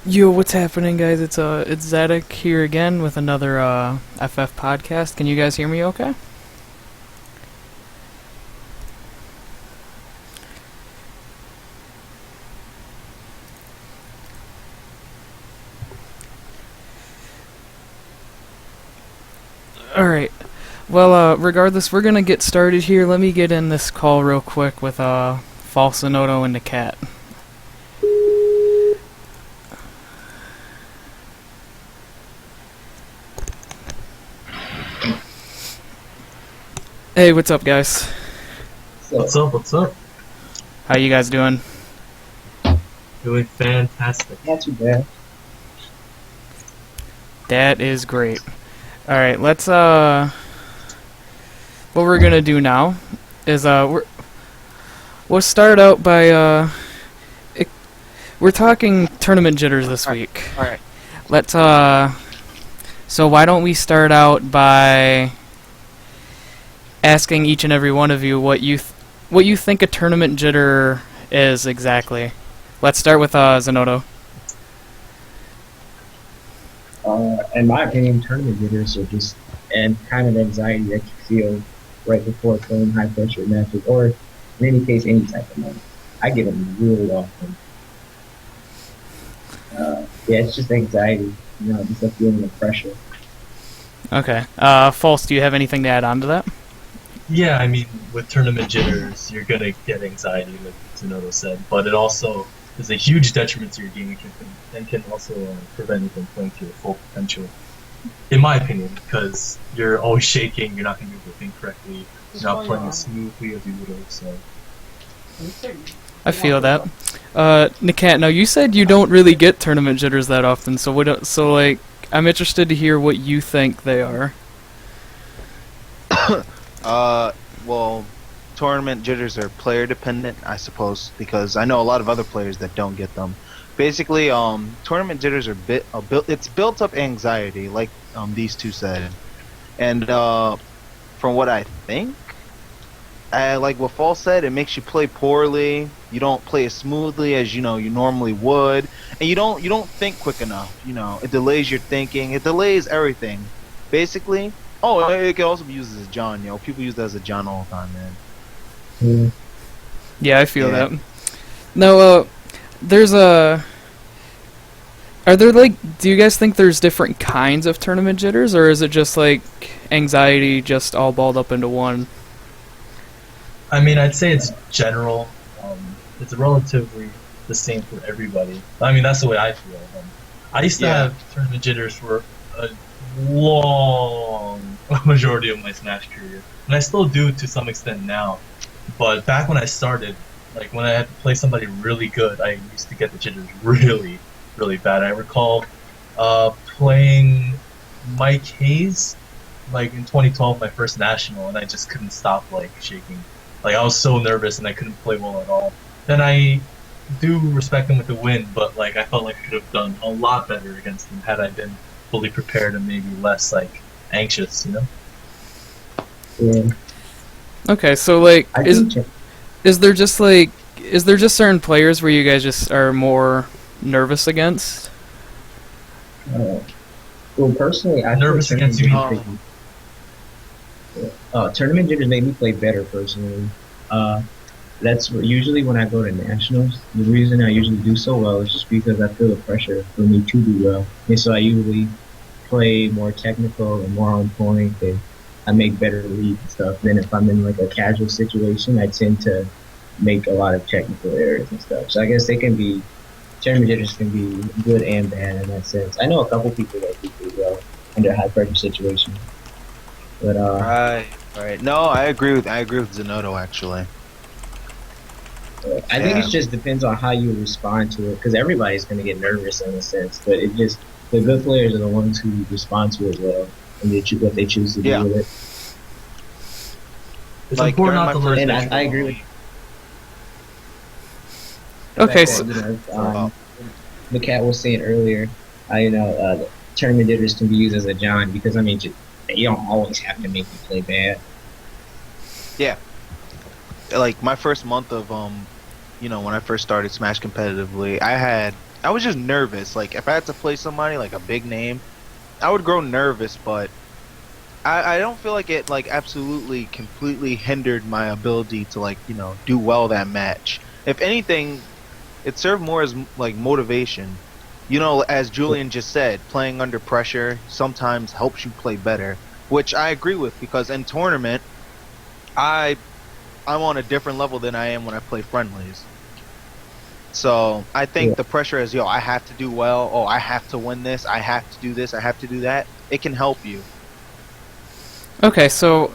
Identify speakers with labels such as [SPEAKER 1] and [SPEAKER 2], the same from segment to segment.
[SPEAKER 1] Yo, what's happening, guys? It's Zedek here again with another FF podcast. Can you guys hear me okay? Alright. Well, regardless, we're gonna get started here. Let me get in this call real quick with False Anoto and the cat. Hey, what's up, guys?
[SPEAKER 2] What's up? What's up?
[SPEAKER 1] How you guys doing?
[SPEAKER 2] Doing fantastic.
[SPEAKER 3] Not too bad.
[SPEAKER 1] That is great. Alright, let's, what we're gonna do now is, we'll start out by, we're talking tournament jitters this week.
[SPEAKER 3] Alright.
[SPEAKER 1] Let's, so why don't we start out by asking each and every one of you what you think a tournament jitter is exactly. Let's start with, Zenoto.
[SPEAKER 3] In my opinion, tournament jitters are just and kind of anxiety that you feel right before playing high pressure matches, or in any case, any type of match. I get them really often. Yeah, it's just anxiety, just a feeling of pressure.
[SPEAKER 1] Okay. False, do you have anything to add on to that?
[SPEAKER 2] Yeah, I mean, with tournament jitters, you're gonna get anxiety, like Tsunoda said, but it also is a huge detriment to your game and can also prevent you from playing to your full potential. In my opinion, because you're always shaking, you're not gonna be able to think correctly, you're not playing as smoothly as you would have. So
[SPEAKER 1] I feel that. Nikat, now you said you don't really get tournament jitters that often, so I'm interested to hear what you think they are.
[SPEAKER 4] Well, tournament jitters are player dependent, I suppose, because I know a lot of other players that don't get them. Basically, tournament jitters are it's built up anxiety, like these two said, and from what I think, like what Fall said, it makes you play poorly. You don't play as smoothly as you normally would, and you don't think quick enough. It delays your thinking. It delays everything, basically. Oh, it can also be used as a John. People use that as a John all the time, man.
[SPEAKER 3] Mm.
[SPEAKER 1] Yeah, I feel that. Now, do you guys think there's different kinds of tournament jitters, or is it just like anxiety just all balled up into one?
[SPEAKER 2] I mean, I'd say it's general. It's relatively the same for everybody. I mean, that's the way I feel. I used to have tournament jitters for a long majority of my Smash career, and I still do to some extent now. But back when I started, like when I had to play somebody really good, I used to get the jitters really, really bad. I recall playing Mike Hayes, like in 2012, my first national, and I just couldn't stop shaking. Like I was so nervous and I couldn't play well at all. Then I do respect him with the win, but I felt like I could have done a lot better against him had I been fully prepared and maybe less anxious,
[SPEAKER 3] Yeah.
[SPEAKER 1] Okay, so is there just certain players where you guys just are more nervous against?
[SPEAKER 3] Well, personally, I
[SPEAKER 2] Nervous
[SPEAKER 3] feel
[SPEAKER 2] against
[SPEAKER 3] tournament jitters make me play better personally. That's usually when I go to nationals. The reason I usually do so well is just because I feel the pressure for me to do well, and so I usually play more technical and more on point, and I make better reads and stuff. Then if I'm in a casual situation, I tend to make a lot of technical errors and stuff. So I guess tournament jitters can be good and bad in that sense. I know a couple people that do pretty well under high pressure situations, but
[SPEAKER 4] Right. No, I agree with Zenoto actually.
[SPEAKER 3] I think it just depends on how you respond to it, because everybody's going to get nervous in a sense, but the good players are the ones who respond to it well, and what they choose to do with it.
[SPEAKER 2] It's important not to let
[SPEAKER 3] And I agree with.
[SPEAKER 1] Okay,
[SPEAKER 3] The cat was saying earlier, the tournament jitters can be used as a John, because you don't always have to make me play bad.
[SPEAKER 4] Yeah. Like my first month of when I first started Smash competitively, I had I was just nervous. Like if I had to play somebody like a big name, I would grow nervous, but I don't feel like it like absolutely completely hindered my ability to like, do well that match. If anything, it served more as like motivation. As Julian just said, playing under pressure sometimes helps you play better, which I agree with because in tournament, I I'm on a different level than I am when I play friendlies. So I think
[SPEAKER 3] Yeah.
[SPEAKER 4] the pressure is, yo, I have to do well. Oh, I have to win this. I have to do this. I have to do that. It can help you.
[SPEAKER 1] Okay, so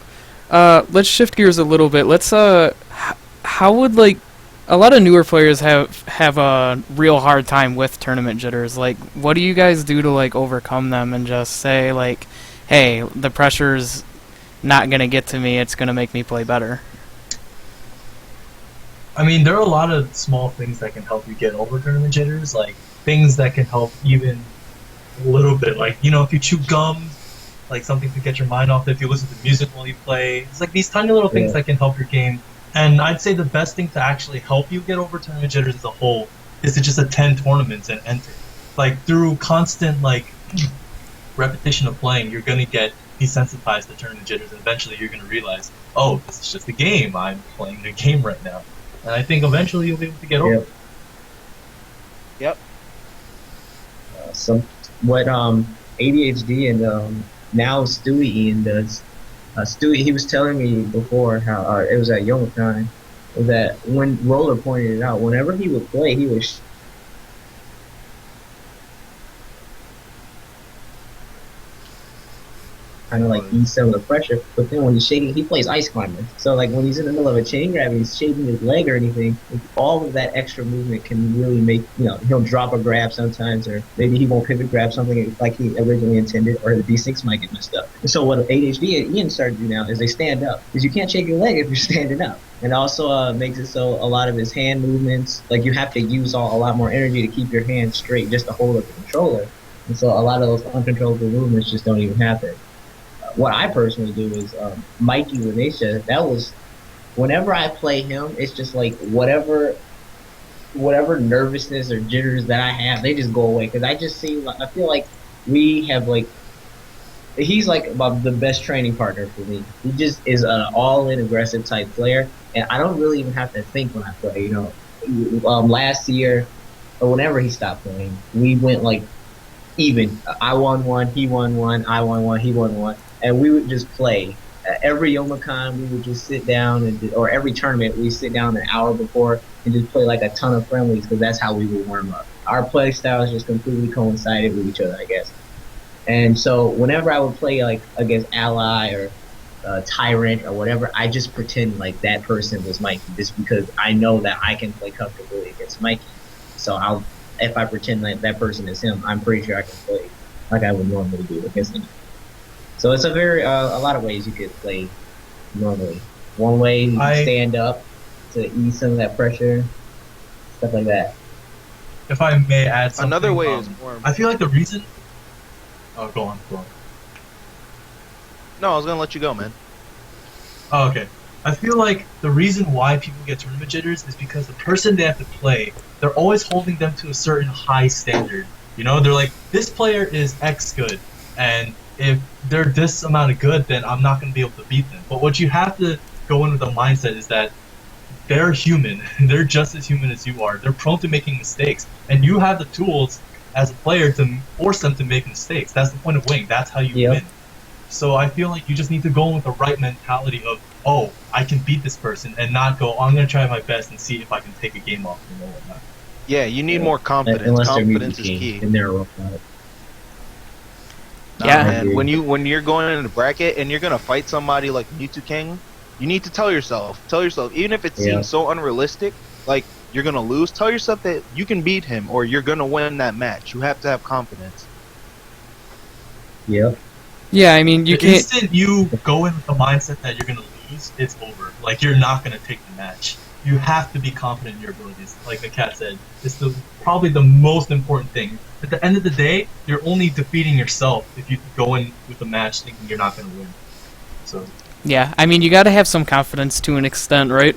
[SPEAKER 1] let's shift gears a little bit. Let's how would like a lot of newer players have a real hard time with tournament jitters? Like, what do you guys do to like overcome them and just say like, hey, the pressure's not gonna get to me. It's gonna make me play better.
[SPEAKER 2] I mean, there are a lot of small things that can help you get over tournament jitters, like things that can help even a little bit. Like, if you chew gum, like something to get your mind off it, if you listen to music while you play. It's like these tiny little things
[SPEAKER 3] Yeah.
[SPEAKER 2] that can help your game. And I'd say the best thing to actually help you get over tournament jitters as a whole is to just attend tournaments and enter. Like, through constant, like, repetition of playing, you're going to get desensitized to tournament jitters, and eventually you're going to realize, oh, this is just a game. I'm playing a game right now. And I think eventually you'll be able to get over
[SPEAKER 3] Yep.
[SPEAKER 2] it.
[SPEAKER 4] Yep.
[SPEAKER 3] Some what ADHD and now Stewie Ian does. Stewie, he was telling me before how it was at Yo0o0o0 that when Roller pointed it out, whenever he would play, he was kind of like ease some of the pressure. But then when he's shaking, he plays Ice Climber. So like when he's in the middle of a chain grab and he's shaking his leg or anything, all of that extra movement can really make, he'll drop a grab sometimes, or maybe he won't pivot grab something like he originally intended, or the D6 might get messed up. And so what ADHD and Ian started to do now is they stand up, because you can't shake your leg if you're standing up. And also makes it so a lot of his hand movements, like you have to use a lot more energy to keep your hand straight just to hold up the controller. And so a lot of those uncontrollable movements just don't even happen. What I personally do is Mikey Renisha. That was whenever I play him, it's just like whatever nervousness or jitters that I have, they just go away because I feel like we have like he's like about the best training partner for me. He just is an all-in aggressive type player, and I don't really even have to think when I play. Last year or whenever he stopped playing, we went like even. I won one, he won one, I won one, he won one, and we would just play. Every Yomacon, we would just sit down or every tournament, we sit down an hour before and just play like a ton of friendlies because that's how we would warm up. Our play styles just completely coincided with each other, I guess. And so whenever I would play like against Ally or Tyrant or whatever, I just pretend like that person was Mikey, just because I know that I can play comfortably against Mikey. So if I pretend like that person is him, I'm pretty sure I can play like I would normally do against him. So it's a lot of ways you could play normally. One way, you can stand up to ease some of that pressure, stuff like that.
[SPEAKER 2] If I may add something.
[SPEAKER 4] Another way is more.
[SPEAKER 2] I feel like the reason. Oh, go on.
[SPEAKER 4] No, I was gonna let you go, man.
[SPEAKER 2] Oh, okay. I feel like the reason why people get tournament jitters is because the person they have to play, they're always holding them to a certain high standard. They're like, this player is X good, and if they're this amount of good, then I'm not going to be able to beat them. But what you have to go in with the mindset is that they're human. They're just as human as you are. They're prone to making mistakes, and you have the tools as a player to force them to make mistakes. That's the point of winning. That's how you win. So I feel like you just need to go in with the right mentality of, oh, I can beat this person, and not go, I'm going to try my best and see if I can take a game off them or whatnot.
[SPEAKER 4] Yeah, you need more confidence.
[SPEAKER 3] Unless
[SPEAKER 4] Confidence
[SPEAKER 3] they're
[SPEAKER 4] is key.
[SPEAKER 3] and they're rough out.
[SPEAKER 1] Yeah.
[SPEAKER 4] Man. When you're going in the bracket and you're gonna fight somebody like Mewtwo King, you need to tell yourself, even if it seems so unrealistic, like you're gonna lose, tell yourself that you can beat him or you're gonna win that match. You have to have confidence.
[SPEAKER 3] Yep.
[SPEAKER 1] Yeah, I mean you
[SPEAKER 2] The
[SPEAKER 1] can't.
[SPEAKER 2] instant you go in with the mindset that you're going to lose, it's over. Like, you're not going to take the match. You have to be confident in your abilities. Like the cat said, it's probably the most important thing. At the end of the day, you're only defeating yourself if you go in with the match thinking you're not going to win. So
[SPEAKER 1] Yeah, I mean you got to have some confidence to an extent, right?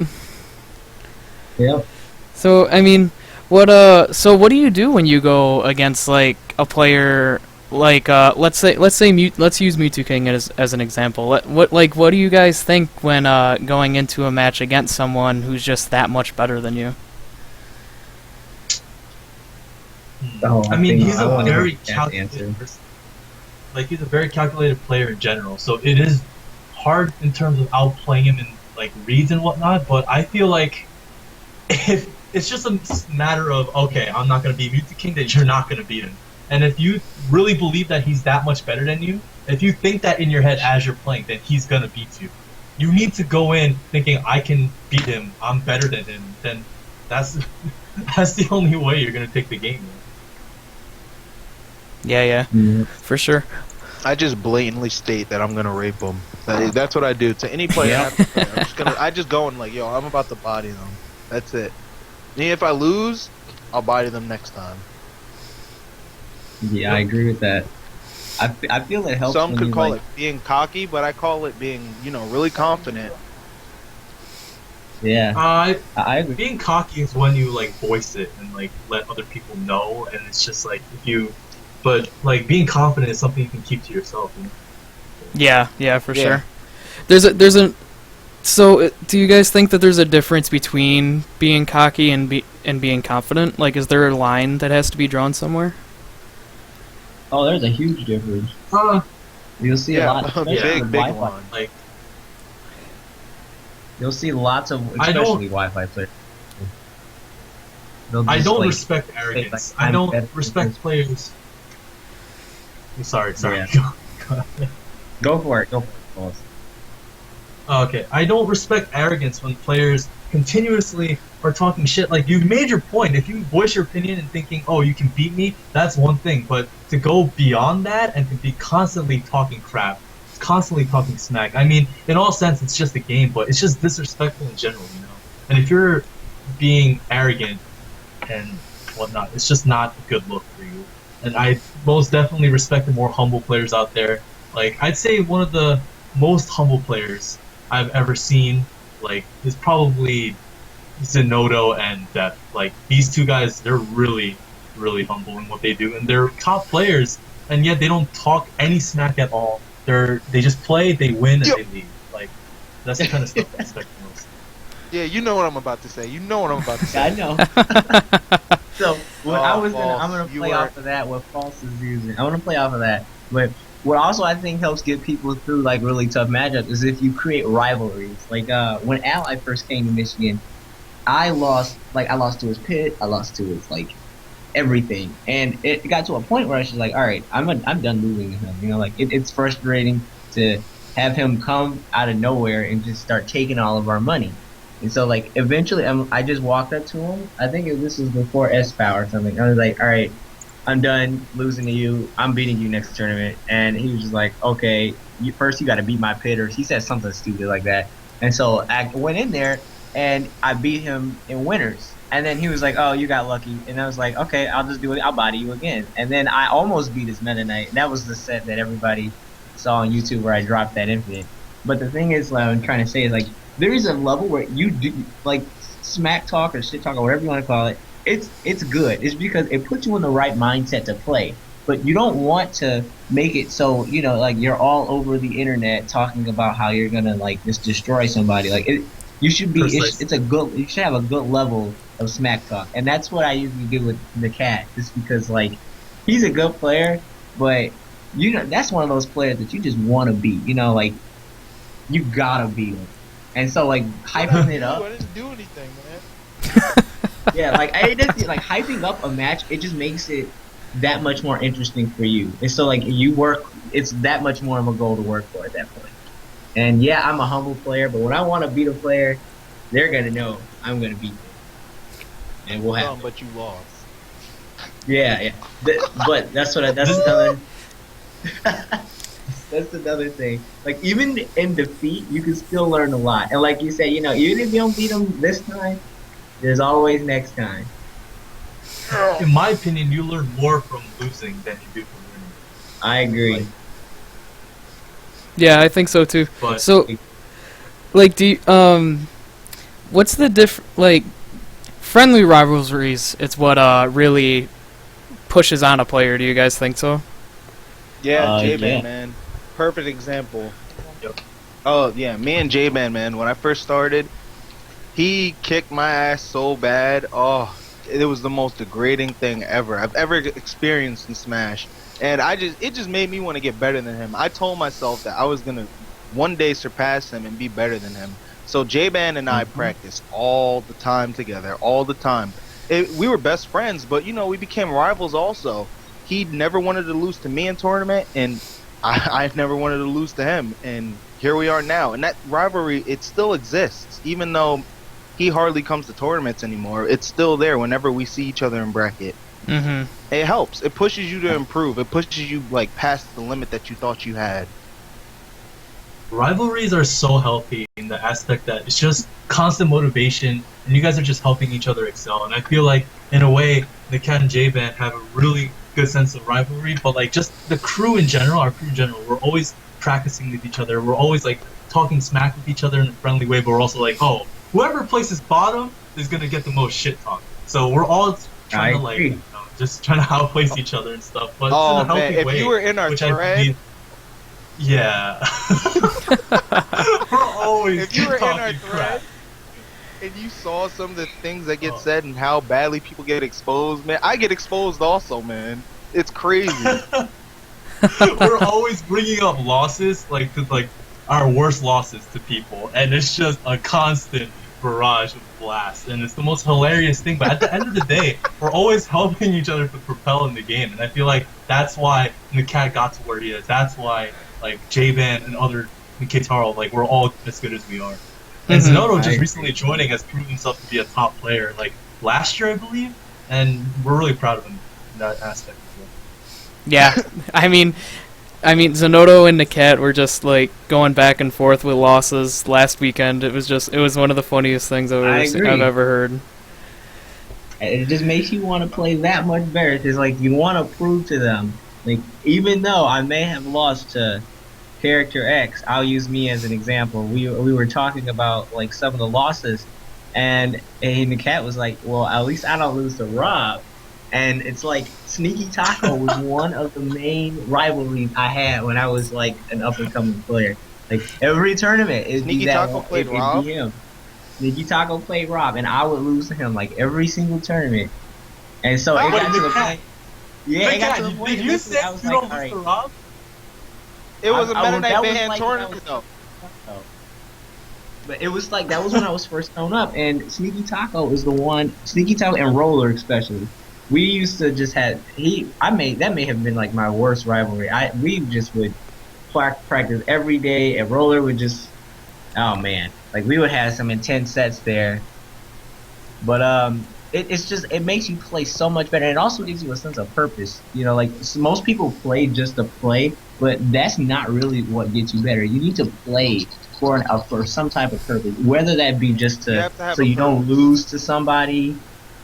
[SPEAKER 3] Yep.
[SPEAKER 1] So I mean, So what do you do when you go against like a player like let's use Mewtwo King as an example. What do you guys think when going into a match against someone who's just that much better than you?
[SPEAKER 3] Oh,
[SPEAKER 2] I mean, he's
[SPEAKER 3] I
[SPEAKER 2] a
[SPEAKER 3] wanna hear
[SPEAKER 2] very
[SPEAKER 3] Cat's
[SPEAKER 2] calculated
[SPEAKER 3] answer.
[SPEAKER 2] person. Like, he's a very calculated player in general. So it is hard in terms of outplaying him in like reads and whatnot. But I feel like if it's just a matter of, okay, I'm not gonna beat Mewtwo King, then you're not gonna beat him. And if you really believe that he's that much better than you, if you think that in your head as you're playing, then he's gonna beat you. You need to go in thinking, I can beat him, I'm better than him. Then that's that's the only way you're gonna take the game.
[SPEAKER 1] Yeah,
[SPEAKER 3] Yeah.
[SPEAKER 1] for sure.
[SPEAKER 4] I just blatantly state that I'm gonna rape them. That's what I do to any player.
[SPEAKER 3] Yeah.
[SPEAKER 4] I have to play. I just go and like, yo, I'm about to body them. That's it. And if I lose, I'll body them next time.
[SPEAKER 3] Yeah, I agree with that. I feel it helps.
[SPEAKER 4] Some
[SPEAKER 3] when
[SPEAKER 4] could
[SPEAKER 3] you,
[SPEAKER 4] call
[SPEAKER 3] like,
[SPEAKER 4] it being cocky, but I call it being, really confident.
[SPEAKER 3] Yeah, I agree.
[SPEAKER 2] Being cocky is when you like voice it and like let other people know, and it's just like but like being confident is something you can keep to yourself. You know?
[SPEAKER 1] Yeah, for
[SPEAKER 4] Yeah.
[SPEAKER 1] sure. So, do you guys think that there's a difference between being cocky and being confident? Like, is there a line that has to be drawn somewhere?
[SPEAKER 3] Oh, there's a huge difference. You'll see a
[SPEAKER 4] Yeah,
[SPEAKER 3] lot.
[SPEAKER 4] a
[SPEAKER 3] Especially
[SPEAKER 4] big
[SPEAKER 3] with
[SPEAKER 4] one.
[SPEAKER 3] Wi-Fi.
[SPEAKER 2] Like
[SPEAKER 3] You'll see lots of,
[SPEAKER 2] I don't-
[SPEAKER 3] especially Wi-Fi players. They'll
[SPEAKER 2] I
[SPEAKER 3] just,
[SPEAKER 2] don't
[SPEAKER 3] like,
[SPEAKER 2] respect arrogance.
[SPEAKER 3] like,
[SPEAKER 2] I don't
[SPEAKER 3] I'm better
[SPEAKER 2] respect
[SPEAKER 3] than-
[SPEAKER 2] players. I'm sorry.
[SPEAKER 3] Yeah.
[SPEAKER 2] Go.
[SPEAKER 3] Go for it. Boss.
[SPEAKER 2] Okay, I don't respect arrogance when players continuously are talking shit. Like, you've made your point. If you voice your opinion and thinking, oh, you can beat me, that's one thing. But to go beyond that and to be constantly talking crap, constantly talking smack, I mean, in all sense, it's just a game, but it's just disrespectful in general, you know? And if you're being arrogant and whatnot, it's just not a good look for you. And I most definitely respect the more humble players out there. Like, I'd say one of the most humble players I've ever seen, like, is probably Zo0o0o and Def. Like, these two guys, they're really, really humble in what they do, and they're top players, and yet they don't talk any smack at all. They just play, they win, and they leave. Like, that's the kind of stuff I respect the most.
[SPEAKER 4] Yeah, you know what I'm about to say. You know what I'm about to
[SPEAKER 3] Yeah, I
[SPEAKER 4] say.
[SPEAKER 3] know. So what
[SPEAKER 4] Oh,
[SPEAKER 3] I'm
[SPEAKER 4] False,
[SPEAKER 3] gonna
[SPEAKER 4] you
[SPEAKER 3] play
[SPEAKER 4] were-
[SPEAKER 3] off of that. What False is using, I want to play off of that. But what also I think helps get people through like really tough matchups is if you create rivalries. Like when Ally first came to Michigan, I lost to his pit, I lost to his like everything, and it got to a point where I was just like, all right, I'm done losing to him. You know, like it's frustrating to have him come out of nowhere and just start taking all of our money. And so, like, eventually, I just walked up to him. I think this was before S-Power or something. I was like, all right, I'm done losing to you. I'm beating you next tournament. And he was just like, okay, first you got to beat my pitters. He said something stupid like that. And so I went in there, and I beat him in winners. And then he was like, oh, you got lucky. And I was like, okay, I'll just do it. I'll body you again. And then I almost beat his Meta Knight. That was the set that everybody saw on YouTube where I dropped that infinite. But the thing is, what I'm trying to say is, like, there is a level where you do, like, smack talk or shit talk or whatever you want to call it. It's good. It's because it puts you in the right mindset to play. But you don't want to make it so, you know, like, you're all over the internet talking about how you're gonna, like, just destroy somebody. Like, you should be. It's a good. You should have a good level of smack talk, and that's what I usually do with the cat. Just because, like, he's a good player, but you know, that's one of those players that you just want to beat. You know, like, you gotta beat him. And so, like, hyping it up.
[SPEAKER 4] I didn't do anything, man.
[SPEAKER 3] Yeah, like, like hyping up a match, it just makes it that much more interesting for you. And so, like, it's that much more of a goal to work for at that point. And yeah, I'm a humble player, but when I want to beat a player, they're gonna know I'm gonna beat them, and we'll have.
[SPEAKER 4] But you lost.
[SPEAKER 3] Yeah. But that's another. That's another thing. Like, even in defeat, you can still learn a lot. And like you say, you know, even if you don't beat them this time, there's always next time.
[SPEAKER 2] In my opinion, you learn more from losing than you do from winning.
[SPEAKER 3] I agree.
[SPEAKER 2] Like,
[SPEAKER 1] Yeah, I think so too.
[SPEAKER 2] but
[SPEAKER 1] So, like, what's the like, friendly rivalries, it's what really pushes on a player. Do you guys think so?
[SPEAKER 4] Yeah, J-Ban,
[SPEAKER 3] yeah.
[SPEAKER 4] man. Perfect example.
[SPEAKER 2] Yep.
[SPEAKER 4] Oh, yeah, me and J-Ban, man, when I first started, he kicked my ass so bad. Oh, it was the most degrading thing ever I've ever experienced in Smash. And it just made me want to get better than him. I told myself that I was going to one day surpass him and be better than him. So J-Ban and I practiced all the time together, all the time. We were best friends, but you know, we became rivals also. He never wanted to lose to me in tournament, and I never wanted to lose to him. And here we are now. And that rivalry, it still exists, even though he hardly comes to tournaments anymore. It's still there whenever we see each other in bracket.
[SPEAKER 1] Mm-hmm.
[SPEAKER 4] It helps. It pushes you to improve. It pushes you like past the limit that you thought you had.
[SPEAKER 2] Rivalries are so healthy in the aspect that it's just constant motivation, and you guys are just helping each other excel. And I feel like, in a way, the Cat and J-Band have a really good sense of rivalry, but like just the crew in general, our crew in general, we're always practicing with each other. We're always like talking smack with each other in a friendly way, but we're also like, oh, whoever places bottom is gonna get the most shit talk. So we're all trying to like, just trying to outplace each other and stuff. But
[SPEAKER 4] Oh
[SPEAKER 2] it's in a healthy
[SPEAKER 4] man, if
[SPEAKER 2] way,
[SPEAKER 4] you were in our
[SPEAKER 2] which I
[SPEAKER 4] thread,
[SPEAKER 2] believe. Yeah. We're always
[SPEAKER 4] if you were in our
[SPEAKER 2] talking crap.
[SPEAKER 4] thread and you saw some of the things that get said and how badly people get exposed, man, I get exposed also, man. It's crazy.
[SPEAKER 2] We're always bringing up losses, like our worst losses to people, and it's just a constant barrage of blasts, and it's the most hilarious thing. But at the end of the day, we're always helping each other to propel in the game, and I feel like that's why the Cat got to where he is. That's why like J-Ban and other Kitaro, like we're all as good as we are. And Zo0o just recently joining has proven himself to be a top player, like last year I believe, and we're really proud of him in that aspect as well.
[SPEAKER 1] Yeah, I mean, Zo0o and the Cat were just like going back and forth with losses last weekend. It was one of the funniest things I've ever heard.
[SPEAKER 3] It just makes you want to play that much better. It's like you want to prove to them, like even though I may have lost to character X, I'll use me as an example. We were talking about like some of the losses, and the Cat was like, "Well, at least I don't lose to Rob." And it's like Sneaky Taco was one of the main rivalries I had when I was like an up and coming player. Like every tournament, it'd
[SPEAKER 4] Sneaky
[SPEAKER 3] be that
[SPEAKER 4] Taco
[SPEAKER 3] one,
[SPEAKER 4] played
[SPEAKER 3] it'd
[SPEAKER 4] Rob?
[SPEAKER 3] be him. Sneaky Taco played Rob, and I would lose to him like every single tournament. And so it got to the point. Yeah, it got to the point.
[SPEAKER 2] Did you say
[SPEAKER 3] I was
[SPEAKER 2] you
[SPEAKER 3] like,
[SPEAKER 2] don't
[SPEAKER 3] all
[SPEAKER 2] lose
[SPEAKER 3] right.
[SPEAKER 2] to Rob?
[SPEAKER 4] It was a Meta
[SPEAKER 3] that
[SPEAKER 4] Knight
[SPEAKER 3] was
[SPEAKER 4] Band
[SPEAKER 3] like-
[SPEAKER 4] tournament though.
[SPEAKER 3] But it was like that was when I was first thrown up, and Sneaky Taco was the one. Sneaky Taco and Roller especially. We used to just have that may have been like my worst rivalry. We just would practice every day, and Roller would just, oh man, like we would have some intense sets there. But it makes you play so much better, and it also gives you a sense of purpose. You know, like most people play just to play, but that's not really what gets you better. You need to play for some type of purpose, whether that be just so you don't lose to somebody,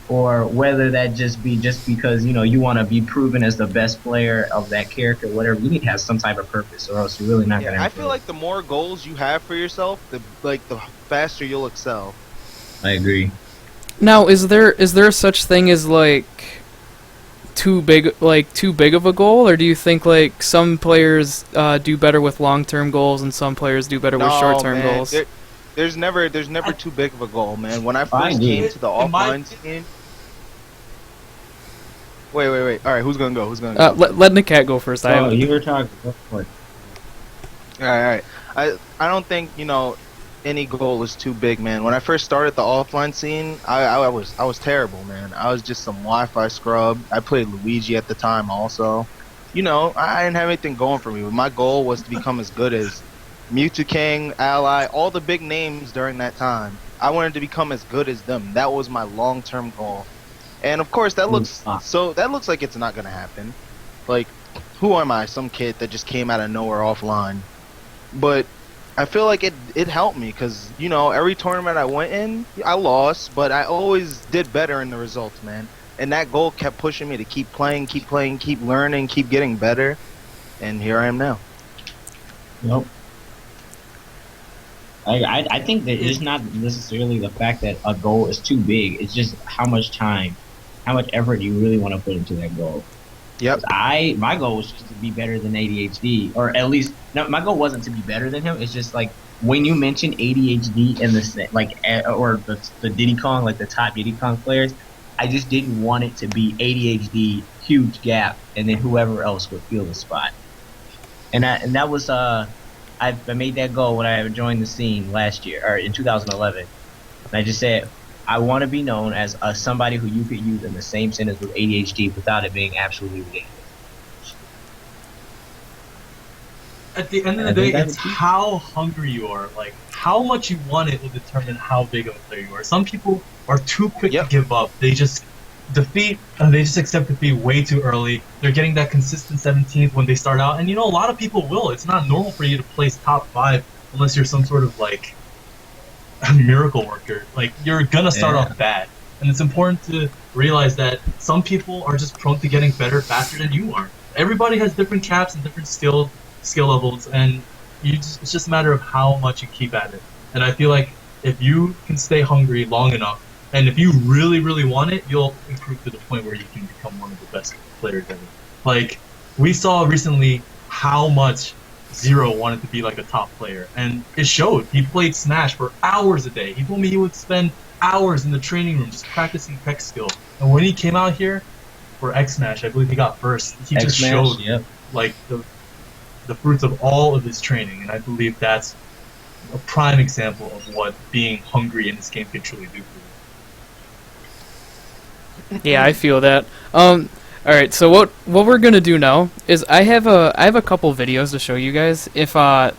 [SPEAKER 3] or whether that just be because you want to be proven as the best player of that character, whatever. You need to have some type of purpose, or else you're really not gonna.
[SPEAKER 4] I feel like the more goals you have for yourself, the faster you'll excel.
[SPEAKER 3] I agree.
[SPEAKER 1] Now, is there such thing as like too big of a goal, or do you think like some players do better with long-term goals and some players do better with short-term goals?
[SPEAKER 4] There's never too big of a goal, man. When I first came to the offline scene. Wait. All right, who's gonna go?
[SPEAKER 1] Let the Cat go first.
[SPEAKER 3] You were talking.
[SPEAKER 4] All right. I don't think any goal is too big, man. When I first started the offline scene, I was terrible, man. I was just some Wi-Fi scrub. I played Luigi at the time, also. I didn't have anything going for me. My goal was to become as good as Mewtwo King, Ally, all the big names during that time. I wanted to become as good as them. That was my long-term goal. And of course, that looks like it's not gonna happen. Like, who am I? Some kid that just came out of nowhere offline. But I feel like it helped me because every tournament I went in, I lost, but I always did better in the results, man. And that goal kept pushing me to keep playing, keep learning, keep getting better. And here I am now.
[SPEAKER 3] Nope. I think that it's not necessarily the fact that a goal is too big. It's just how much time, how much effort you really want to put into that goal.
[SPEAKER 4] Yep.
[SPEAKER 3] 'Cause my goal was just to be better than ADHD, or at least no, my goal wasn't to be better than him. It's just like when you mention ADHD and or the Diddy Kong, like the top Diddy Kong players, I just didn't want it to be ADHD, huge gap, and then whoever else would fill the spot. And that was I made that goal when I joined the scene last year or in 2011. And I just said I want to be known as somebody who you could use in the same sentence with ADHD without it being absolutely ridiculous.
[SPEAKER 2] At the end of the day, it's how hungry you are. Like, how much you want it will determine how big of a player you are. Some people are too quick to give up. They just accept defeat way too early. They're getting that consistent 17th when they start out. And a lot of people will. It's not normal for you to place top 5 unless you're some sort of, like, a miracle worker. Like, you're gonna start off bad. And it's important to realize that some people are just prone to getting better faster than you are. Everybody has different caps and different skill levels, and it's just a matter of how much you keep at it. And I feel like if you can stay hungry long enough, and if you really, really want it, you'll improve to the point where you can become one of the best players ever. Like, we saw recently how much Zero wanted to be like a top player, and it showed. He played Smash for hours a day. He told me he would spend hours in the training room just practicing tech skill. And when he came out here for X Smash, I believe he got first. He just showed like the fruits of all of his training, and I believe that's a prime example of what being hungry in this game can truly do for you.
[SPEAKER 1] Yeah, I feel that. All right. So what we're gonna do now is I have a couple videos to show you guys. If I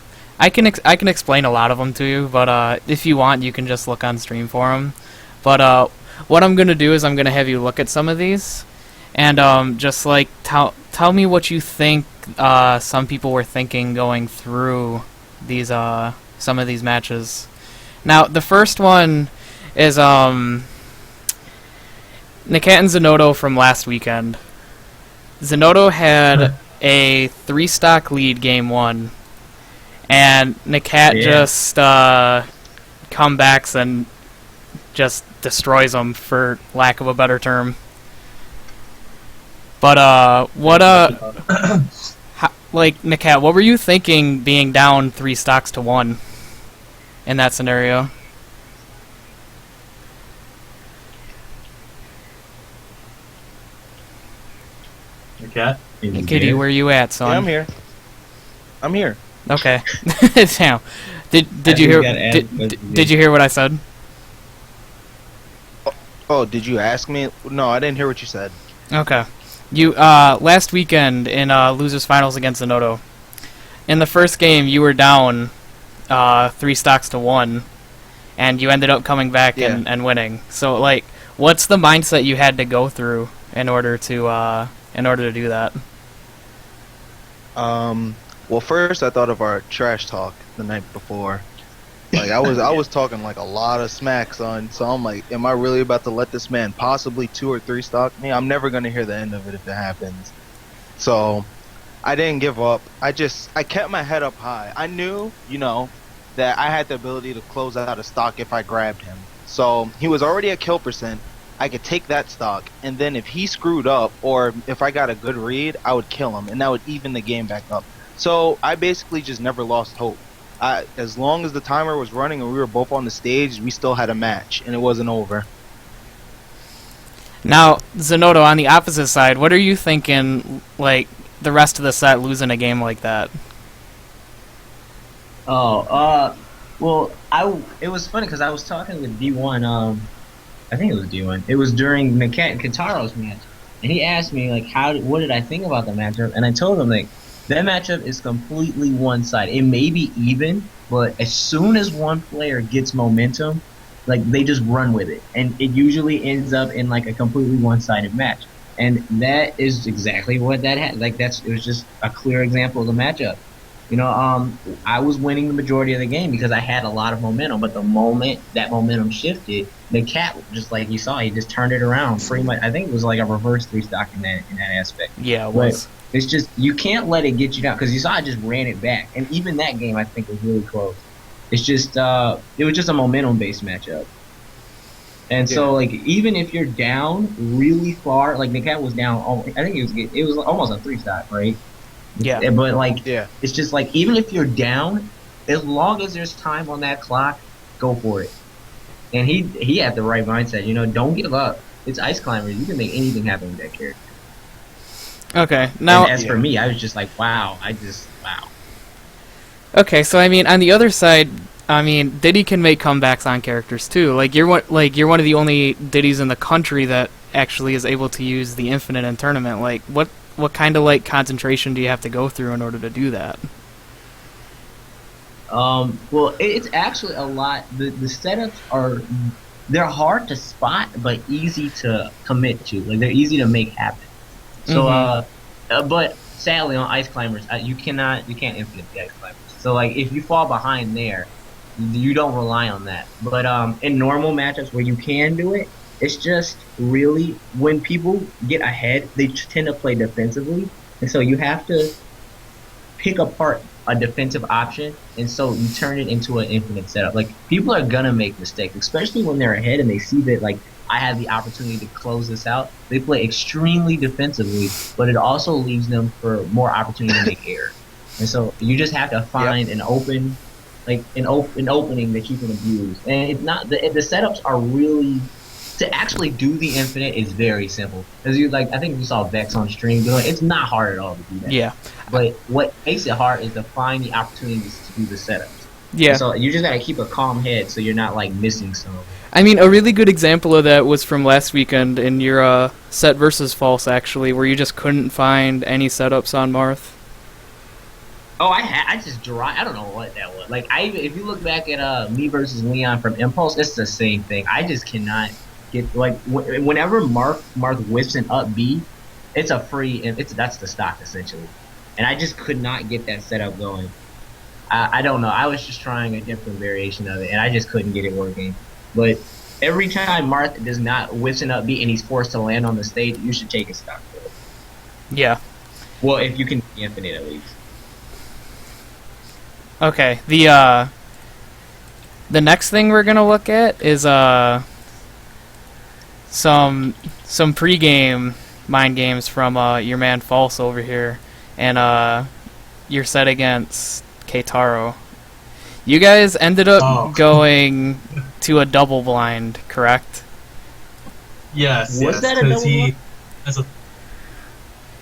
[SPEAKER 1] can explain a lot of them to you, but if you want, you can just look on stream for them. But what I'm gonna do is I'm gonna have you look at some of these, and just like tell me what you think some people were thinking going through these some of these matches. Now the first one is Nikat and Jitters from last weekend. Jitters had a 3-stock lead game 1, and Nikat just comebacks and just destroys them, for lack of a better term. But like, Nikat, what were you thinking being down 3 stocks to 1 in that scenario?
[SPEAKER 2] Nikat?
[SPEAKER 1] Hey, Kitty, where you at, son?
[SPEAKER 4] Yeah, I'm here. I'm here.
[SPEAKER 1] Okay. Damn. Did you hear? Did you hear what I said?
[SPEAKER 4] Oh, did you ask me? No, I didn't hear what you said.
[SPEAKER 1] Okay. You last weekend in losers finals against Jitters, in the first game you were down 3 stocks to 1, and you ended up coming back and winning. So, like, what's the mindset you had to go through in order to do that?
[SPEAKER 4] Well, first I thought of our trash talk the night before. Like, I was talking like a lot of smack, son. So I'm like, am I really about to let this man possibly 2 or 3 stock me? I'm never gonna hear the end of it if it happens. So I didn't give up. I kept my head up high. I knew, that I had the ability to close out a stock if I grabbed him. So he was already at kill percent. I could take that stock, and then if he screwed up, or if I got a good read, I would kill him, and that would even the game back up. So I basically just never lost hope. As long as the timer was running and we were both on the stage, we still had a match, and it wasn't over.
[SPEAKER 1] Now, Jitters, on the opposite side, what are you thinking, like, the rest of the set losing a game like that?
[SPEAKER 3] Well, it was funny because I was talking with D1, I think it was D1. It was during Nikat and Kentaro's match, and he asked me, like, what did I think about the matchup? And I told him, like, that matchup is completely one-sided. It may be even, but as soon as one player gets momentum, like, they just run with it, and it usually ends up in, like, a completely one-sided match. And that is exactly what that had. Like, it was just a clear example of the matchup. I was winning the majority of the game because I had a lot of momentum, but the moment that momentum shifted, the cat, just like you saw, he just turned it around pretty much. I think it was like a reverse 3-stock in that aspect.
[SPEAKER 1] Yeah, it was.
[SPEAKER 3] But it's just, you can't let it get you down, because you saw I just ran it back, and even that game I think was really close. It's just it was just a momentum based matchup. And
[SPEAKER 4] Yeah.
[SPEAKER 3] so like even if you're down really far, like the cat was down, I think it was almost a three stock, right?
[SPEAKER 1] Yeah.
[SPEAKER 3] But like
[SPEAKER 4] Yeah.
[SPEAKER 3] it's just like even if you're down, as long as there's time on that clock, go for it. And he had the right mindset, don't give up. It's Ice Climbers. You can make anything happen with that character.
[SPEAKER 1] Okay.
[SPEAKER 3] And
[SPEAKER 1] Now,
[SPEAKER 3] as for me, I was just like, wow, wow.
[SPEAKER 1] okay. So I mean, on the other side, I mean, Diddy can make comebacks on characters too. Like you're one of the only Diddies in the country that actually is able to use the infinite in tournament. Like what kind of like concentration do you have to go through in order to do that?
[SPEAKER 3] Well, it's actually a lot. The setups they're hard to spot, but easy to commit to. Like they're easy to make happen. So, but sadly on Ice Climbers, you can't infinite the Ice Climbers. So like if you fall behind there, you don't rely on that. But in normal matchups where you can do it, it's just really when people get ahead, they tend to play defensively, and so you have to pick apart a defensive option, and so you turn it into an infinite setup. Like people are gonna make mistakes, especially when they're ahead and they see that like I have the opportunity to close this out. They play extremely defensively, but it also leaves them for more opportunity to make error. And so you just have to find an open, like an opening that you can abuse. And it's not the setups are really to actually do the infinite is very simple. As you like, I think you saw Vex on stream doing it. It's not hard at all to do that.
[SPEAKER 1] Yeah.
[SPEAKER 3] But what makes it hard is to find the opportunities to do the setups.
[SPEAKER 1] Yeah.
[SPEAKER 3] And so you just gotta keep a calm head so you're not like missing some.
[SPEAKER 1] I mean, a really good example of that was from last weekend in your set versus false, actually, where you just couldn't find any setups on Marth.
[SPEAKER 3] Oh, I just dry. I don't know what that was. Like if you look back at me versus Leon from Impulse, it's the same thing. I just cannot get like whenever Marth whiffs an up B, it's a free. That's the stock essentially, and I just could not get that setup going. I don't know. I was just trying a different variation of it, and I just couldn't get it working. But every time Marth does not whiffs an up B and he's forced to land on the stage, you should take a stock for it.
[SPEAKER 1] Yeah.
[SPEAKER 3] Well, if you can infinite at least.
[SPEAKER 1] Okay. The next thing we're gonna look at is some pregame mind games from your man False over here, and your set against Keitaro. You guys ended up going to a double blind, correct?
[SPEAKER 2] Yes.
[SPEAKER 3] Was that a double blind?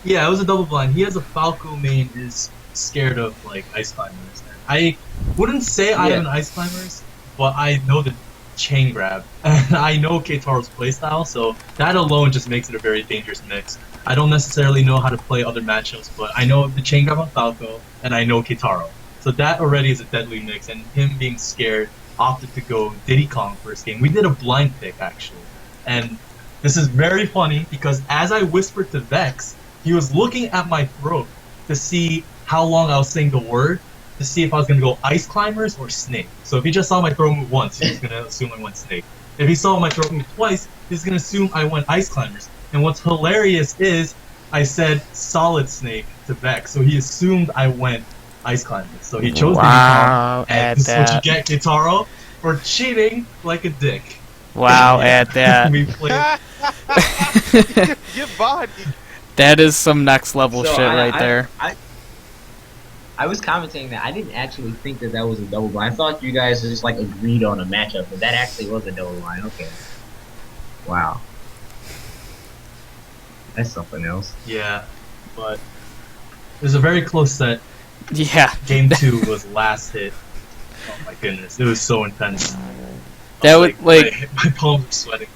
[SPEAKER 2] Yeah, it was a double blind. He has a Falco main, is scared of like Ice Climbers. I wouldn't say I have an Ice Climbers, but I know the chain grab, and I know Keitaro's playstyle, so that alone just makes it a very dangerous mix. I don't necessarily know how to play other matchups, but I know the chain grab on Falco, and I know Keitaro. So that already is a deadly mix, and him being scared opted to go Diddy Kong first game. We did a blind pick, actually. And this is very funny, because as I whispered to Vex, he was looking at my throat to see how long I was saying the word, to see if I was going to go Ice Climbers or Snake. So if he just saw my throat move once, he was going to assume I went Snake. If he saw my throat move twice, he's going to assume I went Ice Climbers. And what's hilarious is, I said Solid Snake to Vex, so he assumed I went Ice Climbers. So he chose Diddy Kong, and this is what you get, Keitaro, for cheating like a dick.
[SPEAKER 1] Wow, at that.
[SPEAKER 2] We played.
[SPEAKER 4] Your body.
[SPEAKER 1] That is some next level
[SPEAKER 3] So
[SPEAKER 1] shit right there.
[SPEAKER 3] I was commenting that I didn't actually think that was a double blind. I thought you guys just like agreed on a matchup, but that actually was a double blind. Okay. Wow. That's something else.
[SPEAKER 2] Yeah, but it was a very close set.
[SPEAKER 1] Yeah.
[SPEAKER 2] Game 2 was last hit. Oh my goodness, it was so intense.
[SPEAKER 1] That was like
[SPEAKER 2] my palms were sweating.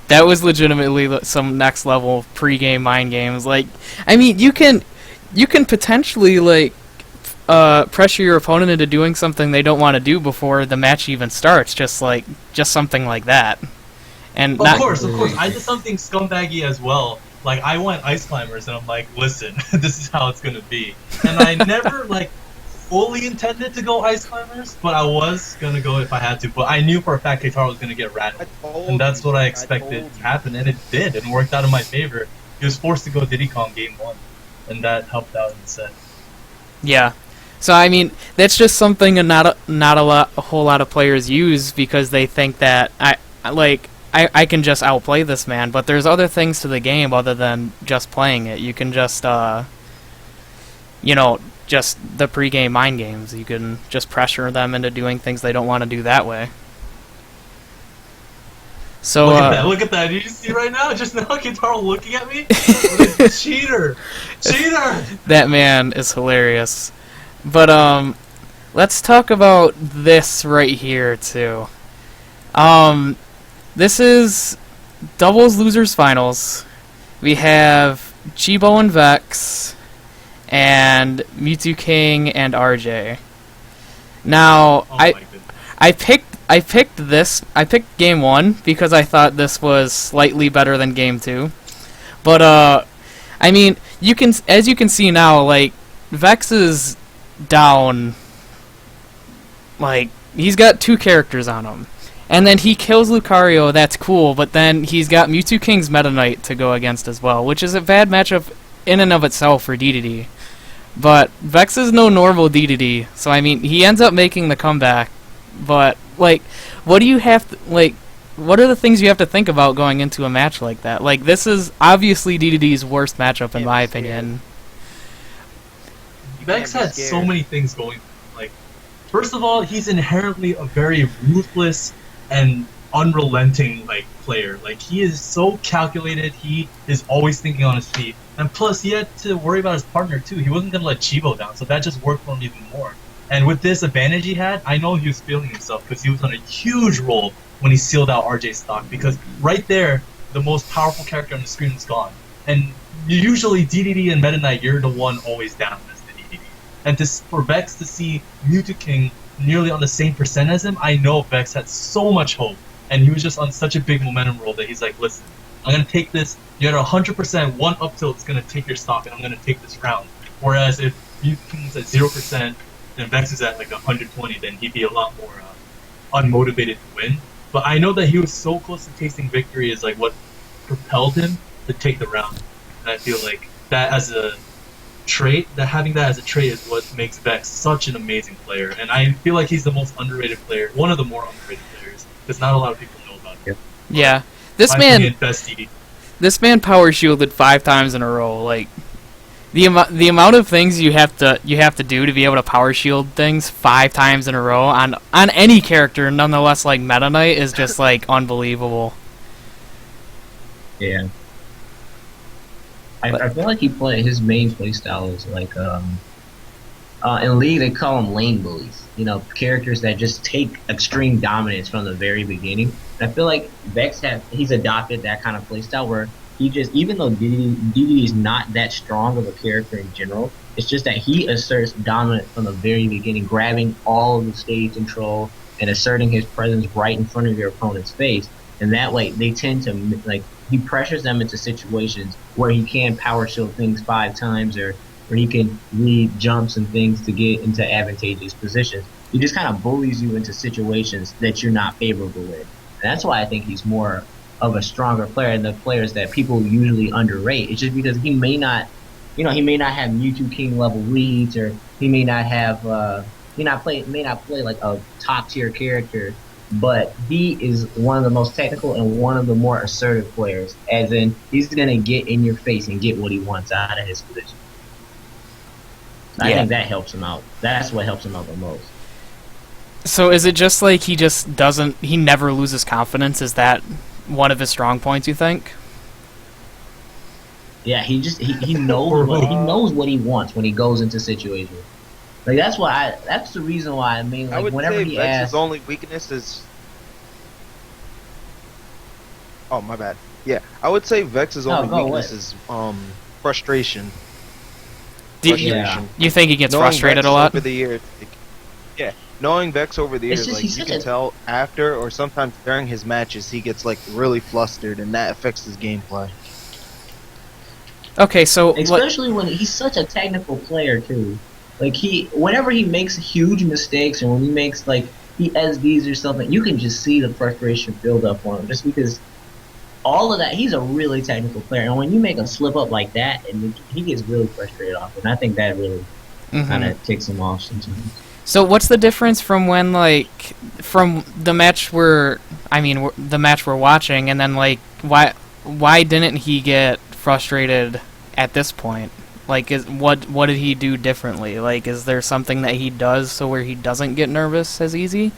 [SPEAKER 1] that was legitimately some next level pre-game mind games. Like, I mean, you can potentially like pressure your opponent into doing something they don't want to do before the match even starts. Just something like that. And
[SPEAKER 2] Of course. I did something scumbaggy as well. Like, I went Ice Climbers, and I'm like, listen, this is how it's gonna be. And I never, like, fully intended to go Ice Climbers, but I was gonna go if I had to. But I knew for a fact Keitaro was gonna get rattled. And that's what I expected to happen, and it did. It worked out in my favor. He was forced to go Diddy Kong game 1, and that helped out in the set.
[SPEAKER 1] Yeah. So I mean, that's just something a whole lot of players use because they think that I can just outplay this man. But there's other things to the game other than just playing it. You can just just the pregame mind games. You can just pressure them into doing things they don't want to do that way. So
[SPEAKER 2] look at that! Look at that! Did you see right now? Just now, Guitar looking at me. Cheater! Cheater!
[SPEAKER 1] That man is hilarious. But let's talk about this right here too. This is doubles losers finals. We have Chibo and Vex, and Mewtwo King and RJ. Now I picked game 1 because I thought this was slightly better than game 2. But I mean, as you can see now, like Vex is down, like he's got 2 characters on him. And then he kills Lucario, that's cool, but then he's got Mewtwo King's Meta Knight to go against as well, which is a bad matchup in and of itself for DDD. But Vex is no normal DDD, so I mean, he ends up making the comeback. But, like, what do you have to, like, what are the things you have to think about going into a match like that? Like, this is obviously DDD's worst matchup in my opinion.
[SPEAKER 2] Vex had so many things going. Like, first of all, he's inherently a very ruthless and unrelenting player. Like, he is so calculated. He is always thinking on his feet, and plus he had to worry about his partner too. He wasn't gonna let Chibo down, so that just worked for him even more. And with this advantage he had, I know he was feeling himself because he was on a huge roll when he sealed out RJ's stock. Because right there, the most powerful character on the screen was gone. And usually DDD and Meta Knight, you're the one always down as the DDD. And for Vex to see Mewtwo King nearly on the same percent as him, I know Vex had so much hope. And he was just on such a big momentum roll that he's like, listen, I'm going to take this. You're at 100%, one up tilt is going to take your stock, and I'm going to take this round. Whereas if Mewtwo King's at 0%, and Vex is at 120, then he'd be a lot more unmotivated to win. But I know that he was so close to tasting victory is what propelled him to take the round. And I feel like that as a trait, having that as a trait is what makes Vex such an amazing player. And I feel like he's the most underrated player, one of the more underrated players, because not a lot of people know about him.
[SPEAKER 1] Yeah, this man power shielded 5 times in a row. Like, the amount of things you have to do to be able to power shield things 5 times in a row on any character, nonetheless like Meta Knight, is just unbelievable.
[SPEAKER 3] Yeah. I feel like his main playstyle is in League they call them lane bullies. You know, characters that just take extreme dominance from the very beginning. And I feel like Vex he's adopted that kind of playstyle where he just, even though DD is not that strong of a character in general, it's just that he asserts dominance from the very beginning, grabbing all of the stage control and asserting his presence right in front of your opponent's face. And that way, they tend to, he pressures them into situations where he can power shield things 5 times, or where he can read jumps and things to get into advantageous positions. He just kind of bullies you into situations that you're not favorable in. And that's why I think he's more of a stronger player than the players that people usually underrate. It's just because he may not have Mewtwo King level reads, or he may not have may not play like a top tier character, but he is one of the most technical and one of the more assertive players, as in he's gonna get in your face and get what he wants out of his position. I think that helps him out. That's what helps him out the most.
[SPEAKER 1] So is it just he never loses confidence? Is that one of his strong points, you think?
[SPEAKER 3] Yeah, he knows what he wants when he goes into situations. That's the reason why
[SPEAKER 4] I would
[SPEAKER 3] whenever
[SPEAKER 4] say
[SPEAKER 3] he
[SPEAKER 4] Vex's
[SPEAKER 3] asks,
[SPEAKER 4] only weakness is. Oh, my bad. Yeah, I would say Vex's only weakness is frustration.
[SPEAKER 1] You think he gets
[SPEAKER 4] Knowing
[SPEAKER 1] frustrated
[SPEAKER 4] Vex
[SPEAKER 1] a lot?
[SPEAKER 4] over the years? Knowing Vex over the years, you can tell after or sometimes during his matches, he gets really flustered, and that affects his gameplay.
[SPEAKER 1] Okay, so
[SPEAKER 3] especially when he's such a technical player too. Whenever he makes huge mistakes, or when he makes he SDs or something, you can just see the frustration build up on him, just because all of that. He's a really technical player, and when you make him slip up like that, and he gets really frustrated off it. And I think that really kind
[SPEAKER 1] Mhm.
[SPEAKER 3] of ticks them off sometimes.
[SPEAKER 1] So what's the difference from when from the match the match we're watching, and then why didn't he get frustrated at this point? Like, what did he do differently? Like, is there something that he does so where he doesn't get nervous as easy?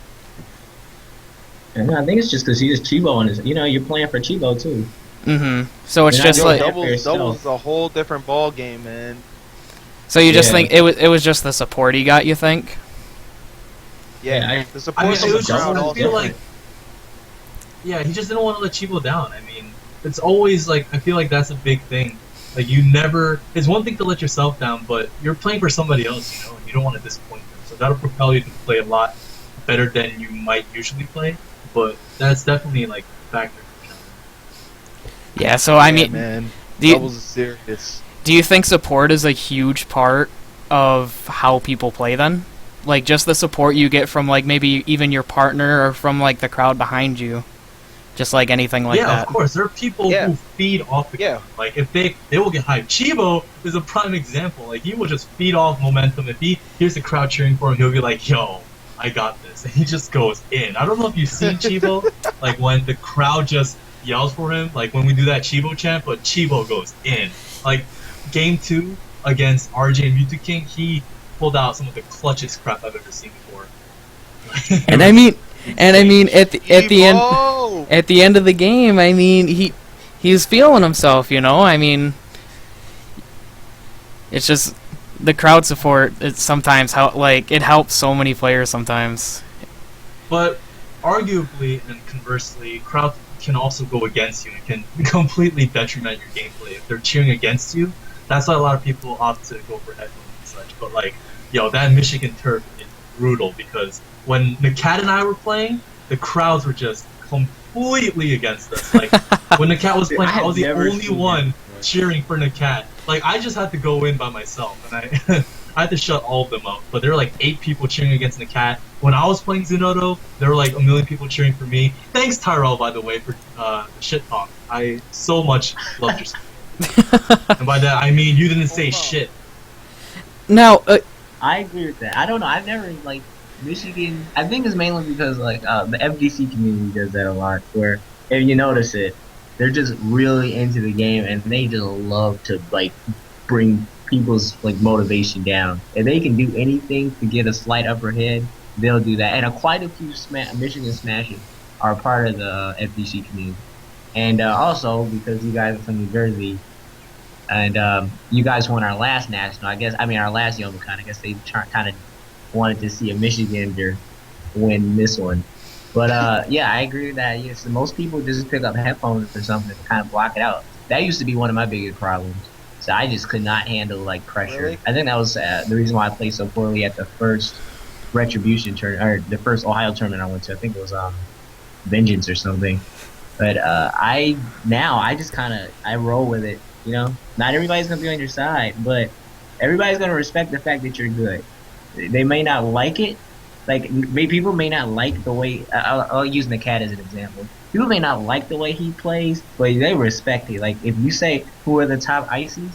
[SPEAKER 3] And I think it's just because he's Chibo and you're playing for Chibo too.
[SPEAKER 1] Mm-hmm. So it's
[SPEAKER 3] You're not
[SPEAKER 1] just
[SPEAKER 3] doing
[SPEAKER 1] like,
[SPEAKER 3] that for yourself.
[SPEAKER 4] Doubles a whole different ball game, man.
[SPEAKER 1] so you just
[SPEAKER 3] Yeah.
[SPEAKER 1] think it was just the support he got, you think?
[SPEAKER 4] Yeah, the
[SPEAKER 2] I
[SPEAKER 4] support
[SPEAKER 2] mean,
[SPEAKER 4] from
[SPEAKER 2] it
[SPEAKER 4] the
[SPEAKER 2] was just,
[SPEAKER 4] crowd
[SPEAKER 2] I
[SPEAKER 4] also.
[SPEAKER 2] feel like, yeah, he just didn't want to let Chibo down. I mean, it's always like, I feel like that's a big thing. Like, it's one thing to let yourself down, but you're playing for somebody else, and you don't want to disappoint them. So that'll propel you to play a lot better than you might usually play, but that's definitely, like, a factor.
[SPEAKER 1] Yeah. So I mean,
[SPEAKER 4] man,
[SPEAKER 1] do you,
[SPEAKER 4] doubles is serious.
[SPEAKER 1] do you think support is a huge part of how people play then? Like, just the support you get from, like, maybe even your partner or from, like, the crowd behind you. Just like anything like
[SPEAKER 2] yeah,
[SPEAKER 1] that.
[SPEAKER 2] of course. There are people
[SPEAKER 4] Yeah.
[SPEAKER 2] who feed off the
[SPEAKER 4] Yeah.
[SPEAKER 2] Like, if they will get hyped. Chibo is a prime example. Like, he will just feed off momentum. If he hears the crowd cheering for him, he'll be like, yo, I got this. And he just goes in. I don't know if you've seen Chibo, like, when the crowd just yells for him, like, when we do that Chibo chant, but Chibo goes in. Like, game 2 against RJ and Mewtwo King, he pulled out some of the clutchest crap I've ever seen before.
[SPEAKER 1] And I mean, at the end
[SPEAKER 4] Evo!
[SPEAKER 1] at the end of the game, I mean, he was feeling himself, I mean, it's just the crowd support. It's sometimes it helps so many players sometimes.
[SPEAKER 2] But arguably and conversely, crowd can also go against you and can completely detriment your gameplay. If they're cheering against you, that's why a lot of people opt to go for headphones and such. But like, that Michigan turf is brutal because when Nakat and I were playing, the crowds were just completely against us. Like when Nakat was playing, I was the
[SPEAKER 3] never
[SPEAKER 2] only
[SPEAKER 3] seen
[SPEAKER 2] one
[SPEAKER 3] that.
[SPEAKER 2] cheering for Nakat. Like I just had to go in by myself, and I I had to shut all of them out. But there were like 8 people cheering against Nakat. When I was playing Zunoto, there were like a million people cheering for me. Thanks Tyrell, by the way, for the shit talk. I so much loved your and by that I mean you didn't say shit.
[SPEAKER 1] Now,
[SPEAKER 3] I agree with that. I don't know. I've never like Michigan. I think it's mainly because like the FGC community does that a lot. Where if you notice it, they're just really into the game and they just love to like bring people's like motivation down. If they can do anything to get a slight upper head, they'll do that. And quite a few Michigan Smashes are part of the FGC community. And also because you guys are from New Jersey. And you guys won our last national. Our last Youmacon. I guess they kind of wanted to see a Michigander win this one. But yeah, I agree with that. Yes, most people just pick up headphones or something to kind of block it out. That used to be one of my biggest problems. So I just could not handle like pressure.
[SPEAKER 4] Really?
[SPEAKER 3] I think that was the reason why I played so poorly at the first Retribution tournament or the first Ohio tournament I went to. I think it was Vengeance or something. But I just kind of I roll with it. Not everybody's gonna be on your side, but everybody's gonna respect the fact that you're good. They may not like it, like people may not like the way. I'll use Nakat as an example. People may not like the way he plays, but they respect it. Like if you say who are the top ices,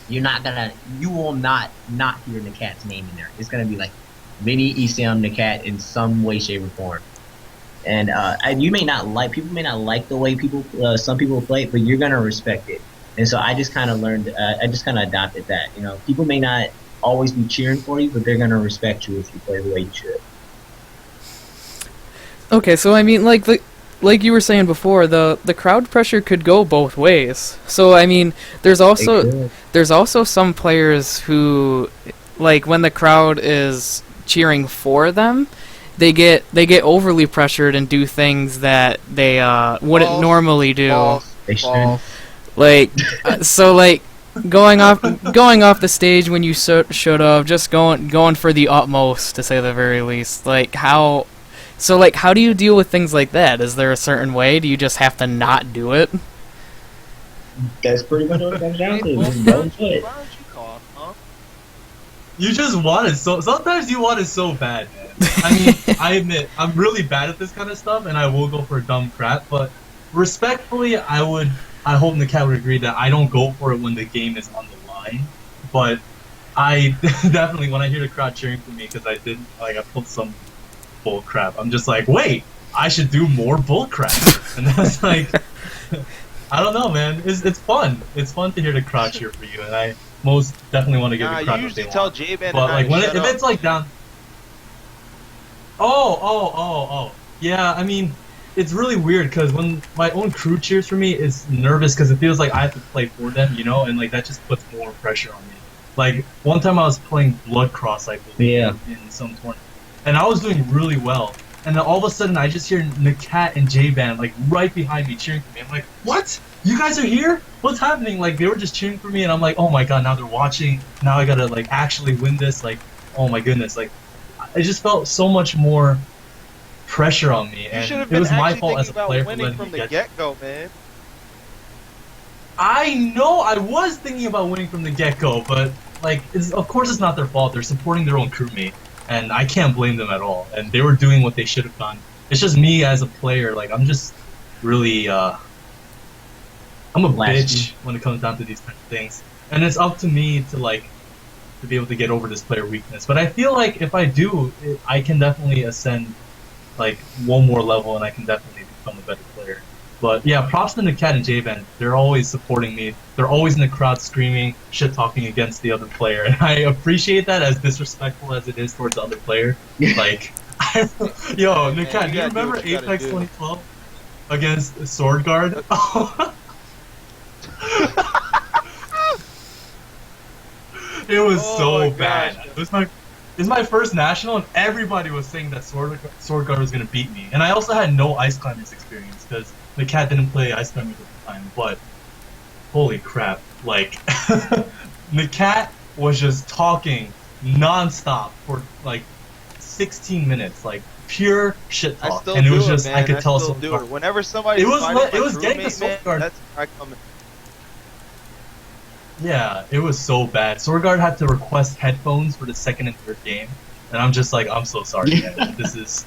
[SPEAKER 3] you will not hear Nakat's name in there. It's gonna be like Vinny, Isam, Nakat in some way, shape, or form. And you may not like people may not like the way some people play, but you're gonna respect it. And so I just kind of learned, I just kind of adopted that. People may not always be cheering for you, but they're going to respect you if you play the way you should.
[SPEAKER 1] okay, so I mean, like you were saying before, the crowd pressure could go both ways. So I mean, there's also some players who, like when the crowd is cheering for them, they get overly pressured and do things that they wouldn't normally do.
[SPEAKER 3] They should.
[SPEAKER 1] Like, so like going off the stage when you should have, just going for the utmost to say the very least. Like how do you deal with things like that? Is there a certain way? Do you just have to not do it?
[SPEAKER 3] That's pretty much what it comes down to. Just don't do it.
[SPEAKER 2] You just want it so. Sometimes you want it so bad, man. I mean, I admit I'm really bad at this kind of stuff, and I will go for dumb crap. But respectfully, I hope Nakat would agree that I don't go for it when the game is on the line. But I definitely, when I hear the crowd cheering for me because I did, like, I pulled some bull crap, I'm just like, wait, I should do more bull crap. And that's like, I don't know, man. It's fun. It's fun to hear the crowd cheer for you, and I most definitely want to give the
[SPEAKER 4] You
[SPEAKER 2] crowd what
[SPEAKER 4] usually
[SPEAKER 2] they
[SPEAKER 4] tell
[SPEAKER 2] want.
[SPEAKER 4] J-Band
[SPEAKER 2] But like when
[SPEAKER 4] shut
[SPEAKER 2] if
[SPEAKER 4] up.
[SPEAKER 2] it's like down. Oh. Yeah, I mean, it's really weird because when my own crew cheers for me, it's nervous because it feels like I have to play for them, you know, and like that just puts more pressure on me. Like one time I was playing Blood Cross, I believe,
[SPEAKER 3] Yeah.
[SPEAKER 2] in some tournament, and I was doing really well. And then all of a sudden, I just hear Nakat and J-Band like right behind me cheering for me. I'm like, "What? You guys are here? What's happening?" Like they were just cheering for me, and I'm like, "Oh my god! Now they're watching. Now I gotta like actually win this. Like, oh my goodness! Like, I just felt so much more pressure on me,
[SPEAKER 4] You should
[SPEAKER 2] and
[SPEAKER 4] have
[SPEAKER 2] it
[SPEAKER 4] been
[SPEAKER 2] was my
[SPEAKER 4] actually
[SPEAKER 2] fault
[SPEAKER 4] thinking
[SPEAKER 2] as a
[SPEAKER 4] about
[SPEAKER 2] player for
[SPEAKER 4] winning
[SPEAKER 2] letting
[SPEAKER 4] from
[SPEAKER 2] me
[SPEAKER 4] the
[SPEAKER 2] get.
[SPEAKER 4] get-go, man.
[SPEAKER 2] I know I was thinking about winning from the get-go, but like, of course it's not their fault. They're supporting their own crewmate, and I can't blame them at all. And they were doing what they should have done. It's just me as a player. Like I'm just really, I'm a bitch when it comes down to these kind of things, and it's up to me to like to be able to get over this player weakness. But I feel like if I do, I can definitely ascend like one more level, and I can definitely become a better player. But yeah, props to Nakat and J-Band. They're always supporting me. They're always in the crowd screaming, shit talking against the other player. And I appreciate that, as disrespectful as it is towards the other player. Like, yo,
[SPEAKER 4] Man,
[SPEAKER 2] Nakat, do you
[SPEAKER 4] gotta do
[SPEAKER 2] remember
[SPEAKER 4] what you gotta
[SPEAKER 2] Apex
[SPEAKER 4] do.
[SPEAKER 2] 2012 against Sword Guard? It was
[SPEAKER 4] Oh
[SPEAKER 2] so
[SPEAKER 4] my
[SPEAKER 2] bad.
[SPEAKER 4] gosh.
[SPEAKER 2] It was my first national, and everybody was saying that Sword Guard was gonna beat me. And I also had no Ice Climbers experience because the cat didn't play Ice Climbers at the time. But holy crap! Like the cat was just talking nonstop for like 16 minutes, like pure shit
[SPEAKER 4] I
[SPEAKER 2] talk,
[SPEAKER 4] still
[SPEAKER 2] and it
[SPEAKER 4] do
[SPEAKER 2] was
[SPEAKER 4] it,
[SPEAKER 2] just
[SPEAKER 4] man.
[SPEAKER 2] I could tell
[SPEAKER 4] still
[SPEAKER 2] Sword
[SPEAKER 4] do
[SPEAKER 2] Guard.
[SPEAKER 4] it. Whenever somebody's
[SPEAKER 2] It was
[SPEAKER 4] fighting
[SPEAKER 2] it
[SPEAKER 4] my
[SPEAKER 2] was getting the
[SPEAKER 4] crewmate,
[SPEAKER 2] Sword
[SPEAKER 4] man,
[SPEAKER 2] Guard.
[SPEAKER 4] that's where I come in.
[SPEAKER 2] Yeah, it was so bad. Sword Guard had to request headphones for the second and third game, and I'm just like, I'm so sorry, man. This is.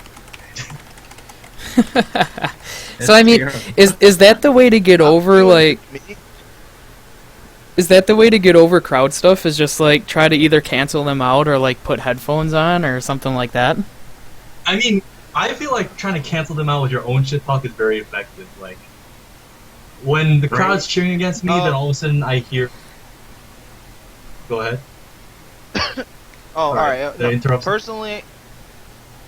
[SPEAKER 1] So I mean,
[SPEAKER 3] terrible.
[SPEAKER 1] is that the way to get over like?
[SPEAKER 4] Me?
[SPEAKER 1] Is that the way to get over crowd stuff? Is just like try to either cancel them out or like put headphones on or something like that?
[SPEAKER 2] I mean, I feel like trying to cancel them out with your own shit talk is very effective. Like, when the crowd's cheering against me, then all of a sudden I hear. Go ahead.
[SPEAKER 4] Oh, alright.
[SPEAKER 2] Did I interrupt?
[SPEAKER 4] Personally,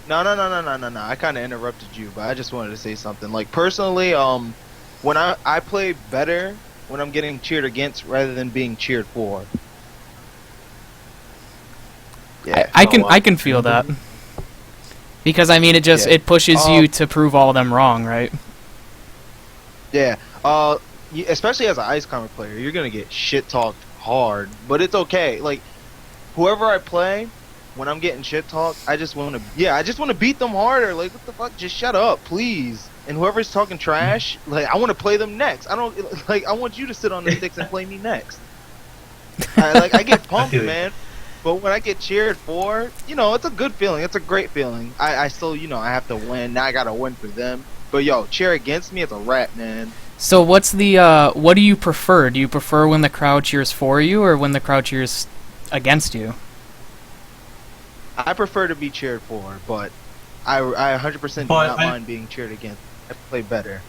[SPEAKER 4] no. I kind of interrupted you, but I just wanted to say something. Like personally, when I play better when I'm getting cheered against rather than being cheered for. Yeah.
[SPEAKER 1] I can feel that. Because I mean, it pushes you to prove all of them wrong, right?
[SPEAKER 4] Yeah. Especially as an Ice Climber player, you're gonna get shit talked hard, but it's okay. Like, whoever I play, when I'm getting shit talked, I just want to beat them harder. Like, what the fuck? Just shut up, please. And whoever's talking trash, like, I want to play them next. I want you to sit on the sticks and play me next. I get pumped, man. But when I get cheered for, it's a good feeling. It's a great feeling. I still, I have to win. Now I gotta win for them. But yo, cheer against me, it's a wrap, man.
[SPEAKER 1] So what do you prefer? Do you prefer when the crowd cheers for you or when the crowd cheers against you?
[SPEAKER 4] I prefer to be cheered for, but I 100% do not mind being cheered against. I play better.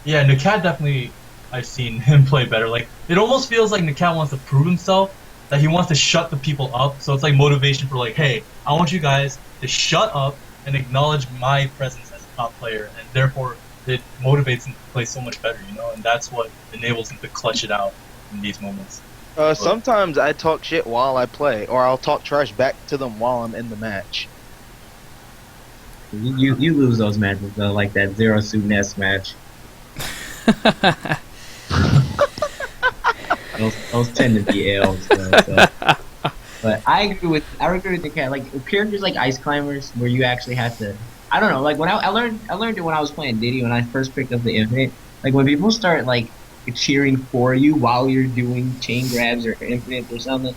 [SPEAKER 2] Yeah, Nakat definitely, I've seen him play better. Like, it almost feels like Nakat wants to prove himself, that he wants to shut the people up. So it's like motivation for like, hey, I want you guys to shut up and acknowledge my presence as a top player, and therefore it motivates him to play so much better, and that's what enables him to clutch it out in these moments.
[SPEAKER 4] Sometimes I talk shit while I play, or I'll talk trash back to them while I'm in the match.
[SPEAKER 3] You lose those matches though, like that Zero Suit Nest match. those tend to be L's though. So. But I agree with the cat. Like characters like Ice Climbers, where you actually have to. I don't know. Like when I learned it when I was playing Diddy when I first picked up the Infinite. Like when people start like cheering for you while you're doing chain grabs or Infinite or something,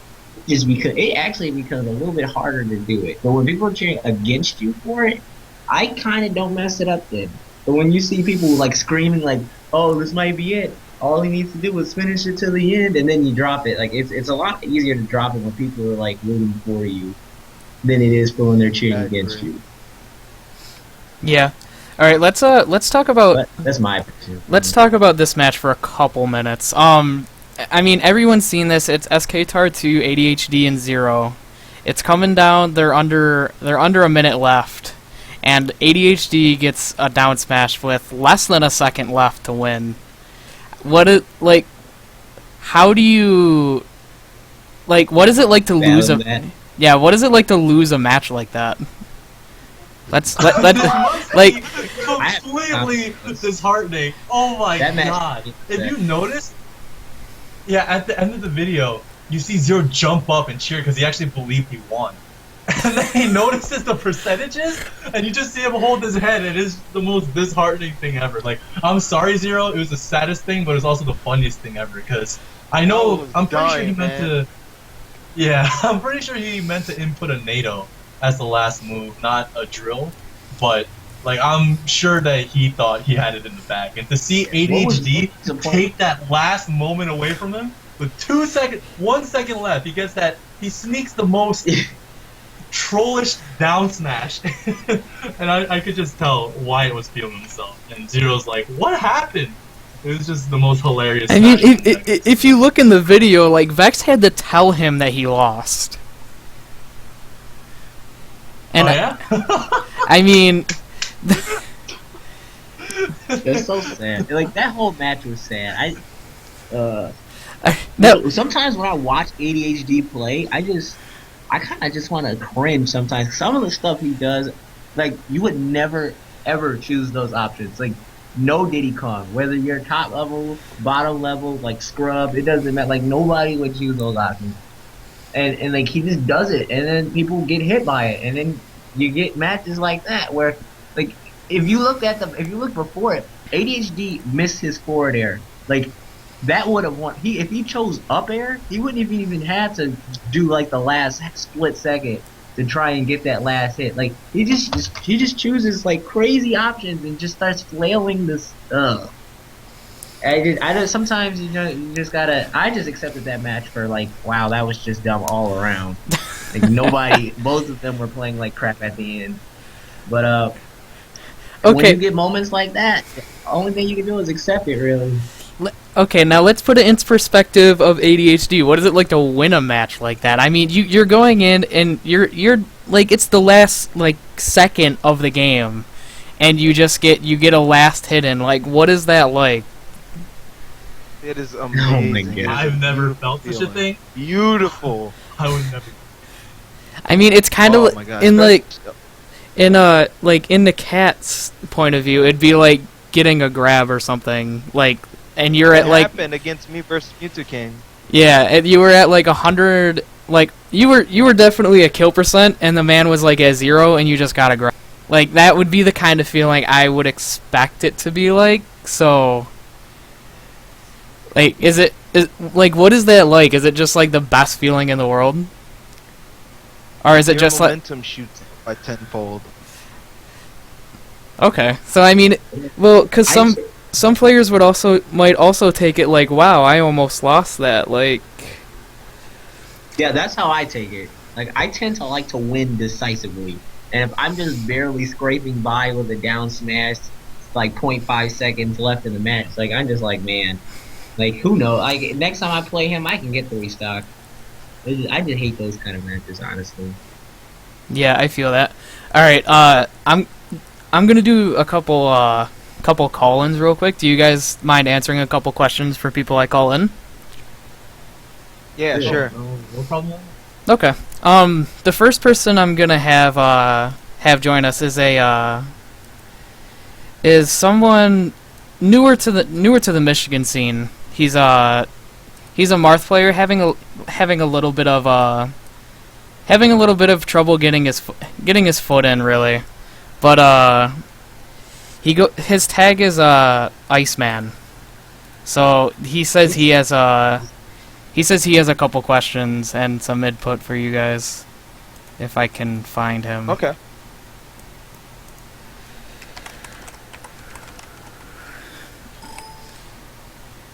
[SPEAKER 3] it actually becomes a little bit harder to do it. But when people are cheering against you for it, I kind of don't mess it up then. But when you see people like screaming like, "Oh, this might be it," all he needs to do is finish it to the end, and then you drop it. Like it's a lot easier to drop it when people are like rooting for you than it is for when they're cheering
[SPEAKER 4] I
[SPEAKER 3] against
[SPEAKER 4] agree.
[SPEAKER 3] you.
[SPEAKER 1] Yeah. All right, let's talk about
[SPEAKER 3] But that's my opinion.
[SPEAKER 1] let's talk about this match for a couple minutes. I mean, everyone's seen this. It's SK-Tar2, ADHD, and Zero. It's coming down. They're under a minute left, and ADHD gets a down smash with less than a second left to win. How do you what is it like to lose a
[SPEAKER 3] That.
[SPEAKER 1] Yeah, what is it like to lose a match like that? Let like
[SPEAKER 2] completely disheartening. Oh my
[SPEAKER 3] That match-
[SPEAKER 2] god! If you notice, yeah, at the end of the video, you see Zero jump up and cheer because he actually believed he won. And then he notices the percentages, and you just see him hold his head. It is the most disheartening thing ever. Like, I'm sorry, Zero. It was the saddest thing, but it was also the funniest thing ever. Because I know, I'm pretty sure he meant to. Yeah, I'm pretty sure he meant to input a NATO as the last move, not a drill. But like, I'm sure that he thought he had it in the bag, and to see ADHD
[SPEAKER 3] what's the point?
[SPEAKER 2] take that last moment away from him with 1 second left, he sneaks the most trollish down smash, and I could just tell why it was feeling himself. And Zero's like, "What happened?" It was just the most hilarious.
[SPEAKER 1] I mean,
[SPEAKER 2] smash
[SPEAKER 1] if you look in the video, like Vex had to tell him that he lost. And
[SPEAKER 2] oh yeah.
[SPEAKER 1] I mean,
[SPEAKER 3] It's so sad. Like that whole match was sad.
[SPEAKER 1] no,
[SPEAKER 3] Sometimes when I watch ADHD play, I kind of just want to cringe sometimes. Some of the stuff he does, like you would never ever choose those options. Like no Diddy Kong, whether you're top level, bottom level, like scrub, it doesn't matter. Like nobody would choose those options. And like he just does it, and then people get hit by it, and then you get matches like that where, like, if you look before it, ADHD missed his forward air. Like that would have won. If he chose up air, he wouldn't have even had to do like the last split second to try and get that last hit. Like he just chooses like crazy options and just starts flailing this. I just sometimes you just gotta. I just accepted that match for like, wow, that was just dumb all around. Like nobody, both of them were playing like crap at the end. But when
[SPEAKER 1] okay.
[SPEAKER 3] you get moments like that, the only thing you can do is accept it. Really.
[SPEAKER 1] Okay, now let's put it in perspective of ADHD. What is it like to win a match like that? I mean, you're going in and you're like it's the last like second of the game, and you get a last hit in. Like, what is that like?
[SPEAKER 4] It is
[SPEAKER 3] Oh my
[SPEAKER 4] amazing.
[SPEAKER 3] God.
[SPEAKER 2] I've never felt such a
[SPEAKER 4] Feeling.
[SPEAKER 2] thing.
[SPEAKER 4] Beautiful.
[SPEAKER 2] I would never.
[SPEAKER 1] I mean, it's kind
[SPEAKER 4] Oh
[SPEAKER 1] of
[SPEAKER 4] my God.
[SPEAKER 1] in the cat's point of view, it'd be like getting a grab or something. Like, and you're at
[SPEAKER 4] It
[SPEAKER 1] like
[SPEAKER 4] happened against me versus Mewtwo King.
[SPEAKER 1] yeah, and you were at like 100. Like you were definitely a kill percent, and the man was like at 0, and you just got a grab. Like that would be the kind of feeling I would expect it to be like. So. Like, what is that like? Is it just like the best feeling in the world? Or is it
[SPEAKER 4] Your
[SPEAKER 1] just like...
[SPEAKER 4] momentum shoots up by tenfold.
[SPEAKER 1] Okay, so I mean, well, because some players might also take it like, wow, I almost lost that, like...
[SPEAKER 3] Yeah, that's how I take it. Like I tend to like to win decisively, and if I'm just barely scraping by with a down smash, like 0.5 seconds left in the match, like I'm just like, man. Like, who knows? Like, next time I play him, I can get 3 stock. I just hate those kind of matches, honestly.
[SPEAKER 1] Yeah, I feel that. Alright, I'm gonna do a couple call-ins real quick. Do you guys mind answering a couple questions for people I call in?
[SPEAKER 4] Yeah, sure.
[SPEAKER 2] No problem.
[SPEAKER 1] Okay. The first person I'm gonna have join us is someone newer to the Michigan scene. He's a Marth player having a little bit of trouble getting his foot in, really. But his tag is Iceman. So he says he has a couple questions and some input for you guys, if I can find him.
[SPEAKER 4] Okay.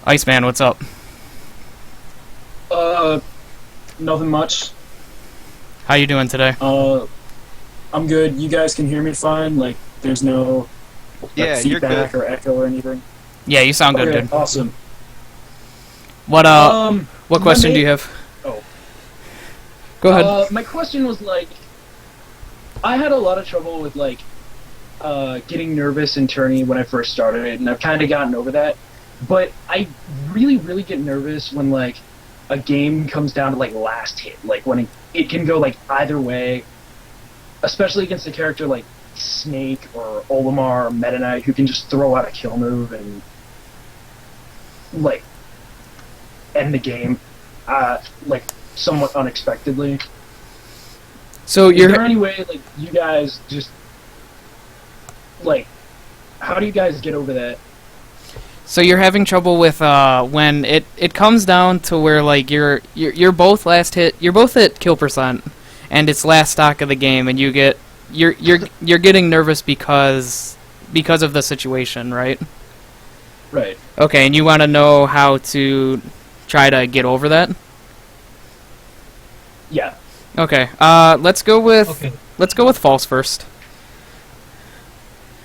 [SPEAKER 1] Iceman, what's up?
[SPEAKER 5] Nothing much.
[SPEAKER 1] How you doing today?
[SPEAKER 5] I'm good. You guys can hear me fine? Like, there's no
[SPEAKER 4] Yeah, you're
[SPEAKER 5] feedback
[SPEAKER 4] good.
[SPEAKER 5] or echo or anything?
[SPEAKER 1] Yeah, you sound good,
[SPEAKER 5] Okay,
[SPEAKER 1] dude.
[SPEAKER 5] awesome.
[SPEAKER 1] What what question do you have?
[SPEAKER 5] Oh.
[SPEAKER 1] Go ahead.
[SPEAKER 5] My question was, like, I had a lot of trouble with, like, getting nervous in tourney when I first started it, and I've kind of gotten over that. But I really, really get nervous when, like, a game comes down to, like, last hit. Like, when it can go, like, either way, especially against a character like Snake or Olimar or Meta Knight who can just throw out a kill move and, like, end the game, like, somewhat unexpectedly.
[SPEAKER 1] So
[SPEAKER 5] Is
[SPEAKER 1] you're
[SPEAKER 5] there any way, like, you guys just, like, how do you guys get over that?
[SPEAKER 1] So you're having trouble with when it comes down to where like you're both last hit, you're both at kill percent, and it's last stock of the game, and you're getting nervous because of the situation, right?
[SPEAKER 5] Right.
[SPEAKER 1] Okay, and you want to know how to try to get over that?
[SPEAKER 5] Yeah.
[SPEAKER 1] Okay. Let's go with false first.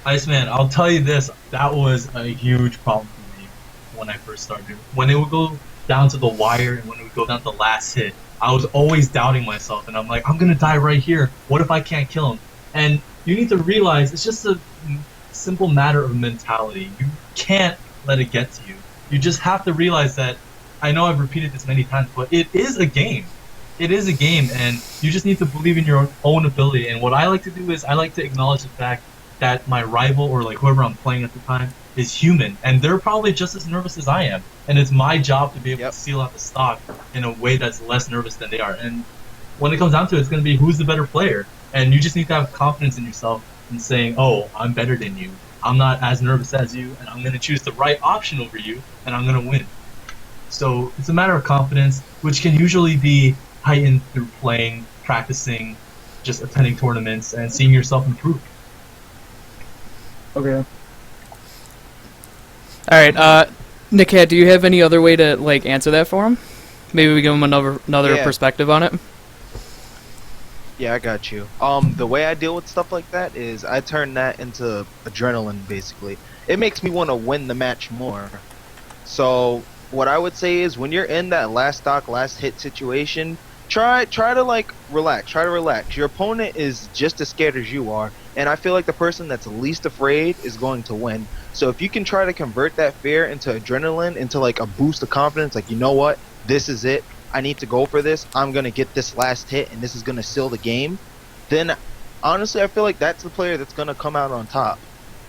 [SPEAKER 2] Iceman, I'll tell you this, that was a huge problem for me when I first started. When it would go down to the wire and when it would go down to the last hit, I was always doubting myself, and I'm like, I'm gonna die right here. What if I can't kill him? And you need to realize it's just a simple matter of mentality. You can't let it get to you. You just have to realize that, I know I've repeated this many times, but it is a game. It is a game, and you just need to believe in your own ability. And what I like to do is I like to acknowledge the fact that my rival or like whoever I'm playing at the time is human, and they're probably just as nervous as I am. And it's my job to be able to seal out the stock in a way that's less nervous than they are. And when it comes down to it, it's going to be who's the better player. And you just need to have confidence in yourself and saying, oh, I'm better than you. I'm not as nervous as you, and I'm going to choose the right option over you, and I'm going to win. So it's a matter of confidence, which can usually be heightened through playing, practicing, just attending tournaments, and seeing yourself improve.
[SPEAKER 5] Okay.
[SPEAKER 1] All right. Nickhat, do you have any other way to like answer that for him? Maybe we give him another
[SPEAKER 4] Yeah.
[SPEAKER 1] perspective on it.
[SPEAKER 4] Yeah, I got you. The way I deal with stuff like that is I turn that into adrenaline, basically. It makes me want to win the match more. So what I would say is when you're in that last stock, last hit situation, try to like relax. Try to relax. Your opponent is just as scared as you are, and I feel like the person that's least afraid is going to win. So if you can try to convert that fear into adrenaline, into like a boost of confidence, like, you know what, this is it. I need to go for this. I'm going to get this last hit, and this is going to seal the game. Then, honestly, I feel like that's the player that's going to come out on top.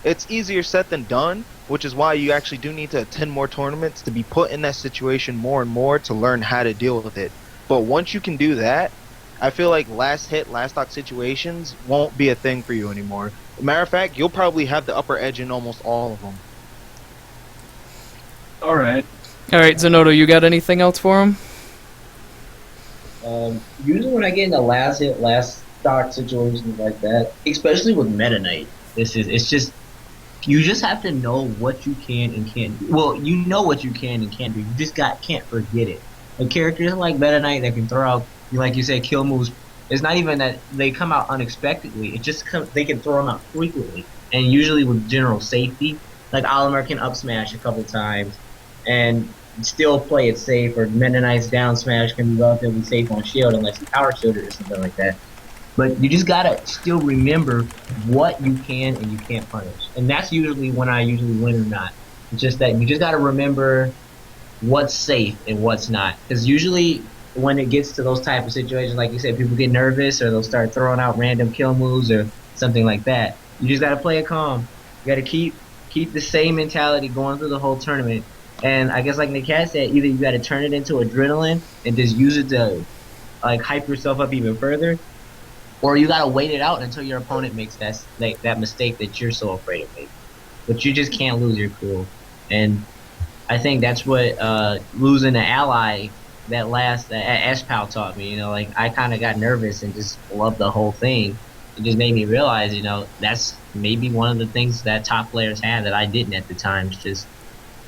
[SPEAKER 4] It's easier said than done, which is why you actually do need to attend more tournaments to be put in that situation more and more to learn how to deal with it. But once you can do that, I feel like last hit, last stock situations won't be a thing for you anymore. Matter of fact, you'll probably have the upper edge in almost all of them.
[SPEAKER 5] Alright.
[SPEAKER 1] All right, Zonoto, you got anything else for him?
[SPEAKER 3] Usually when I get in the last hit, last stock situations like that, especially with Meta Knight, it's just, you just have to know what you can and can't do. Well, you know what you can and can't do. You just can't forget it. Like characters like Meta Knight that can throw out, like you said, kill moves. It's not even that they come out unexpectedly. It just they can throw them out frequently, and usually with general safety. Like Olimar can up smash a couple times, and still play it safe. Or Meta Knight's down smash can be relatively safe on shield unless you power shield it or something like that. But you just gotta still remember what you can and you can't punish, and that's usually when I usually win or not. It's just that you just gotta remember what's safe and what's not, because usually when it gets to those type of situations, like you said, people get nervous or they'll start throwing out random kill moves or something like that. You just gotta play it calm. You gotta keep the same mentality going through the whole tournament. And I guess like Nikat said, either you gotta turn it into adrenaline and just use it to like hype yourself up even further, or you gotta wait it out until your opponent makes that mistake that you're so afraid of making. But you just can't lose your cool. And I think that's what losing an ally that last Ashpal taught me. You know, like I kind of got nervous and just loved the whole thing. It just made me realize, you know, that's maybe one of the things that top players had that I didn't at the time. It's just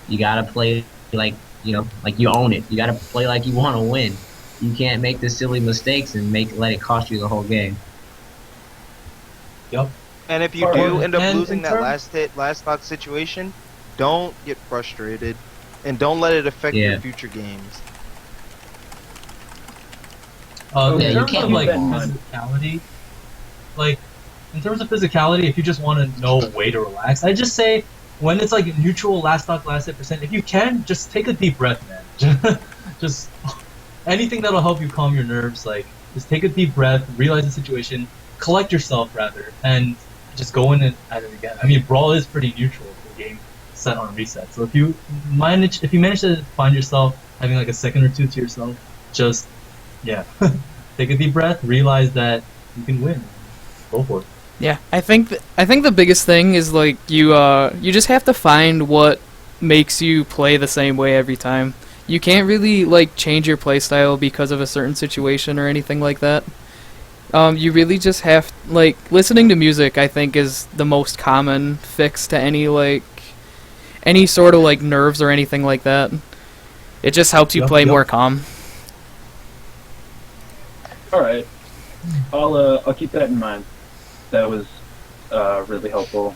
[SPEAKER 3] you gotta play like like you own it. You got to play like you want to win. You can't make the silly mistakes and let it cost you the whole game.
[SPEAKER 2] Yep.
[SPEAKER 4] And if you
[SPEAKER 5] Alright.
[SPEAKER 4] do end up
[SPEAKER 2] And
[SPEAKER 4] losing
[SPEAKER 2] in
[SPEAKER 4] that last stock situation, don't get frustrated, and don't let it affect
[SPEAKER 3] Yeah.
[SPEAKER 4] your future games.
[SPEAKER 3] Yeah,
[SPEAKER 2] In
[SPEAKER 3] you
[SPEAKER 2] terms
[SPEAKER 3] can't
[SPEAKER 2] of like
[SPEAKER 5] keep that in mind.
[SPEAKER 2] physicality, like in terms of physicality, if you just want to know a way to relax, I just say when it's like neutral last stock last hit percent, if you can, just take a deep breath, man. Just anything that'll help you calm your nerves. Like just take a deep breath, realize the situation, collect yourself rather, and just go in and at it again. I mean, Brawl is pretty neutral. The game set on reset, so if you manage to find yourself having like a second or two to yourself, just yeah, take a deep breath, realize that you can win. Go for it.
[SPEAKER 1] Yeah, I think the biggest thing is like you just have to find what makes you play the same way every time. You can't really like change your playstyle because of a certain situation or anything like that. You really just have like listening to music. I think is the most common fix to any sort of like nerves or anything like that. It just helps you
[SPEAKER 2] Yup,
[SPEAKER 1] play
[SPEAKER 2] yup.
[SPEAKER 1] more calm.
[SPEAKER 5] All right, I'll keep that in mind. That was really helpful.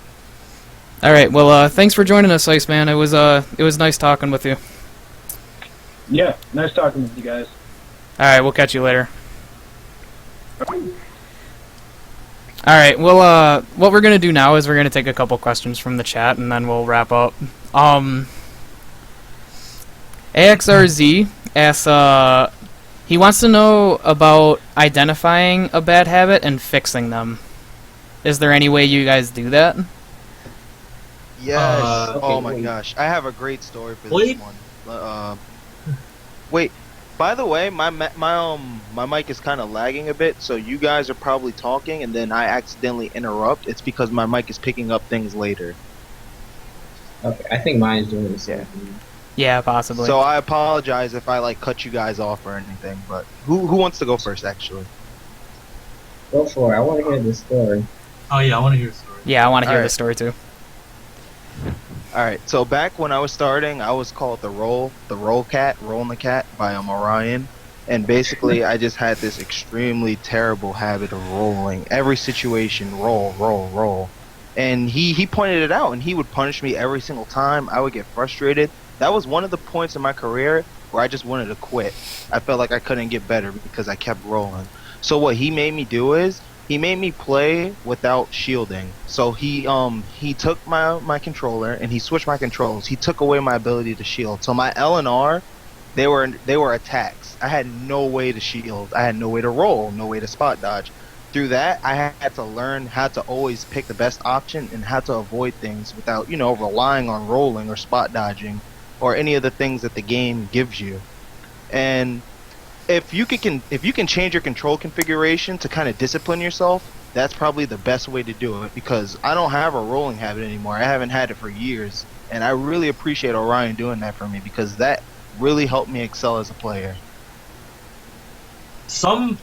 [SPEAKER 1] All right, well, thanks for joining us, Iceman. It was nice talking with you.
[SPEAKER 5] Yeah, nice talking with you guys.
[SPEAKER 1] All right, we'll catch you later. All right, well, what we're gonna do now is we're gonna take a couple questions from the chat and then we'll wrap up. AXRZ asks, he wants to know about identifying a bad habit and fixing them. Is there any way you guys do that?
[SPEAKER 4] Yes.
[SPEAKER 3] okay,
[SPEAKER 4] Oh my
[SPEAKER 3] wait.
[SPEAKER 4] gosh, I have a great story for
[SPEAKER 2] Wait.
[SPEAKER 4] this one. Wait. By the way, my mic is kind of lagging a bit, so you guys are probably talking and then I accidentally interrupt. It's because my mic is picking up things later.
[SPEAKER 3] Okay, I think mine is doing the same.
[SPEAKER 1] Yeah, possibly.
[SPEAKER 4] So I apologize if I like cut you guys off or anything. But who wants to go first, actually?
[SPEAKER 3] Go for it. I want to hear the story.
[SPEAKER 2] Oh yeah, I want to hear a story.
[SPEAKER 1] Yeah, I want to hear
[SPEAKER 4] Alright.
[SPEAKER 1] the story too.
[SPEAKER 4] Alright, so back when I was starting, I was called the Roll Cat, Rolling the Cat by Orion. And basically, I just had this extremely terrible habit of rolling. Every situation, roll, roll, roll. And he pointed it out, and he would punish me every single time. I would get frustrated. That was one of the points in my career where I just wanted to quit. I felt like I couldn't get better because I kept rolling. So what he made me do is, he made me play without shielding. So he took my controller and he switched my controls. He took away my ability to shield. So my L and R, they were attacks. I had no way to shield. I had no way to roll, no way to spot dodge. Through that, I had to learn how to always pick the best option and how to avoid things without, relying on rolling or spot dodging or any of the things that the game gives you. And if you can change your control configuration to kind of discipline yourself, that's probably the best way to do it, because I don't have a rolling habit anymore. I haven't had it for years, and I really appreciate Orion doing that for me because that really helped me excel as a player.
[SPEAKER 2] Some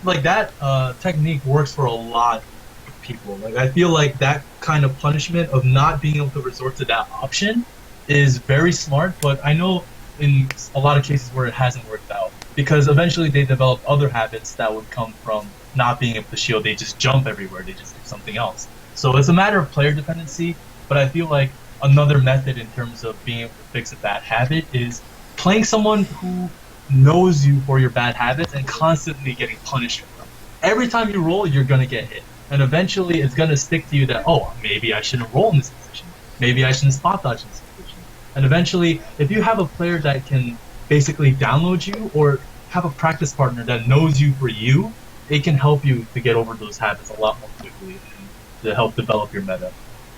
[SPEAKER 2] like that technique works for a lot of people. Like I feel like that kind of punishment of not being able to resort to that option is very smart, but I know in a lot of cases where it hasn't worked out, because eventually they develop other habits that would come from not being able to shield. They just jump everywhere, they just do something else. So it's a matter of player dependency, but I feel like another method in terms of being able to fix a bad habit is playing someone who knows you for your bad habits and constantly getting punished for them. Every time you roll, you're gonna get hit, and eventually it's gonna stick to you that, oh, maybe I shouldn't roll in this position, maybe I shouldn't spot dodge in this position. And eventually, if you have a player that can basically download you or have a practice partner that knows you for you, it can help you to get over those habits a lot more quickly and to help develop your meta.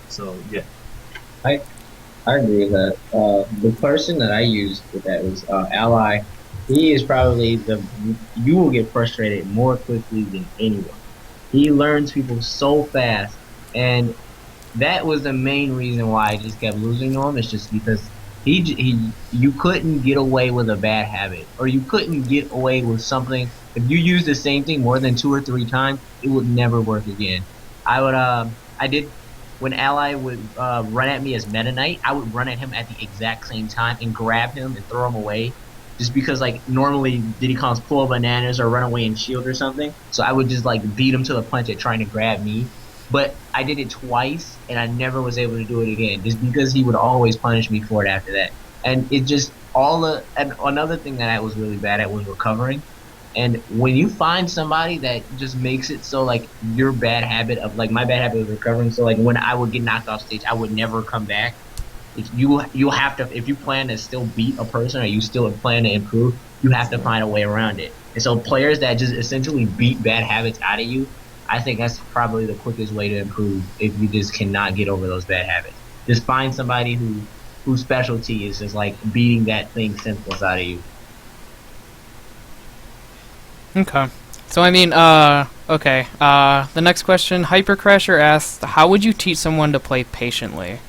[SPEAKER 2] So yeah.
[SPEAKER 3] I agree with that. The person that I used with that was Ally. He is probably you will get frustrated more quickly than anyone. He learns people so fast, and that was the main reason why I just kept losing to him. It's just because you couldn't get away with a bad habit, or you couldn't get away with something. If you use the same thing more than 2 or 3 times, it would never work again. I did when Ally would run at me as Meta Knight, I would run at him at the exact same time and grab him and throw him away. Just because like normally Diddy Kong's pull bananas or run away and shield or something. So I would just like beat him to the punch at trying to grab me. But I did it twice and I never was able to do it again. Just because he would always punish me for it after that. And it just and another thing that I was really bad at was recovering. And when you find somebody that just makes it so like your bad habit of like my bad habit of recovering, so like when I would get knocked off stage, I would never come back. If you have to, if you plan to still beat a person or you still plan to improve, you have to find a way around it. And so players that just essentially beat bad habits out of you, I think that's probably the quickest way to improve if you just cannot get over those bad habits. Just find somebody whose specialty is just like beating that thing senseless out of you.
[SPEAKER 1] Okay. So I mean, okay. The next question, Hypercrasher asks, how would you teach someone to play patiently?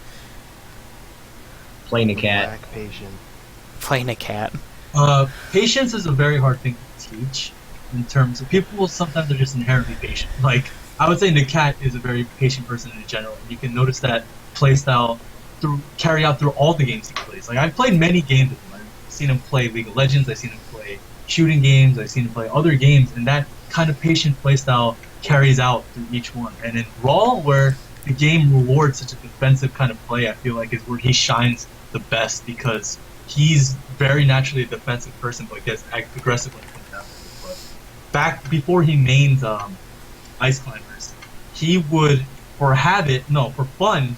[SPEAKER 3] Playing the cat.
[SPEAKER 4] Black patient.
[SPEAKER 1] Playing a cat.
[SPEAKER 2] Patience is a very hard thing to teach in terms of people sometimes are just inherently patient. Like, I would say Nakat is a very patient person in general. You can notice that playstyle carry out through all the games he plays. Like, I've played many games with him. I've seen him play League of Legends, I've seen him play shooting games, I've seen him play other games, and that kind of patient playstyle carries out through each one. And in Brawl, where the game rewards such a defensive kind of play, I feel like is where he shines the best because he's very naturally a defensive person, but gets aggressive when it comes down to it. But back before he mains Ice Climbers, he would, for fun,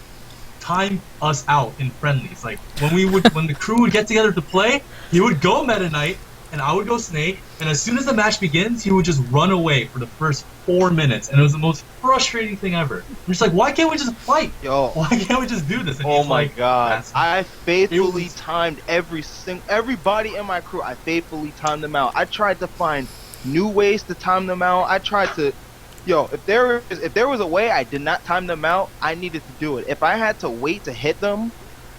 [SPEAKER 2] time us out in friendlies. Like when when the crew would get together to play, he would go Meta Knight and I would go Snake, and as soon as the match begins, he would just run away for the first 4 minutes, and it was the most frustrating thing ever. We're just like, why can't we just fight?
[SPEAKER 4] Yo.
[SPEAKER 2] Why can't we just do this? And
[SPEAKER 4] Oh
[SPEAKER 2] he's
[SPEAKER 4] my
[SPEAKER 2] like,
[SPEAKER 4] god. I faithfully
[SPEAKER 2] was-
[SPEAKER 4] timed everybody in my crew. I faithfully timed them out. I tried to find new ways to time them out. I tried to if there was a way I did not time them out, I needed to do it. If I had to wait to hit them,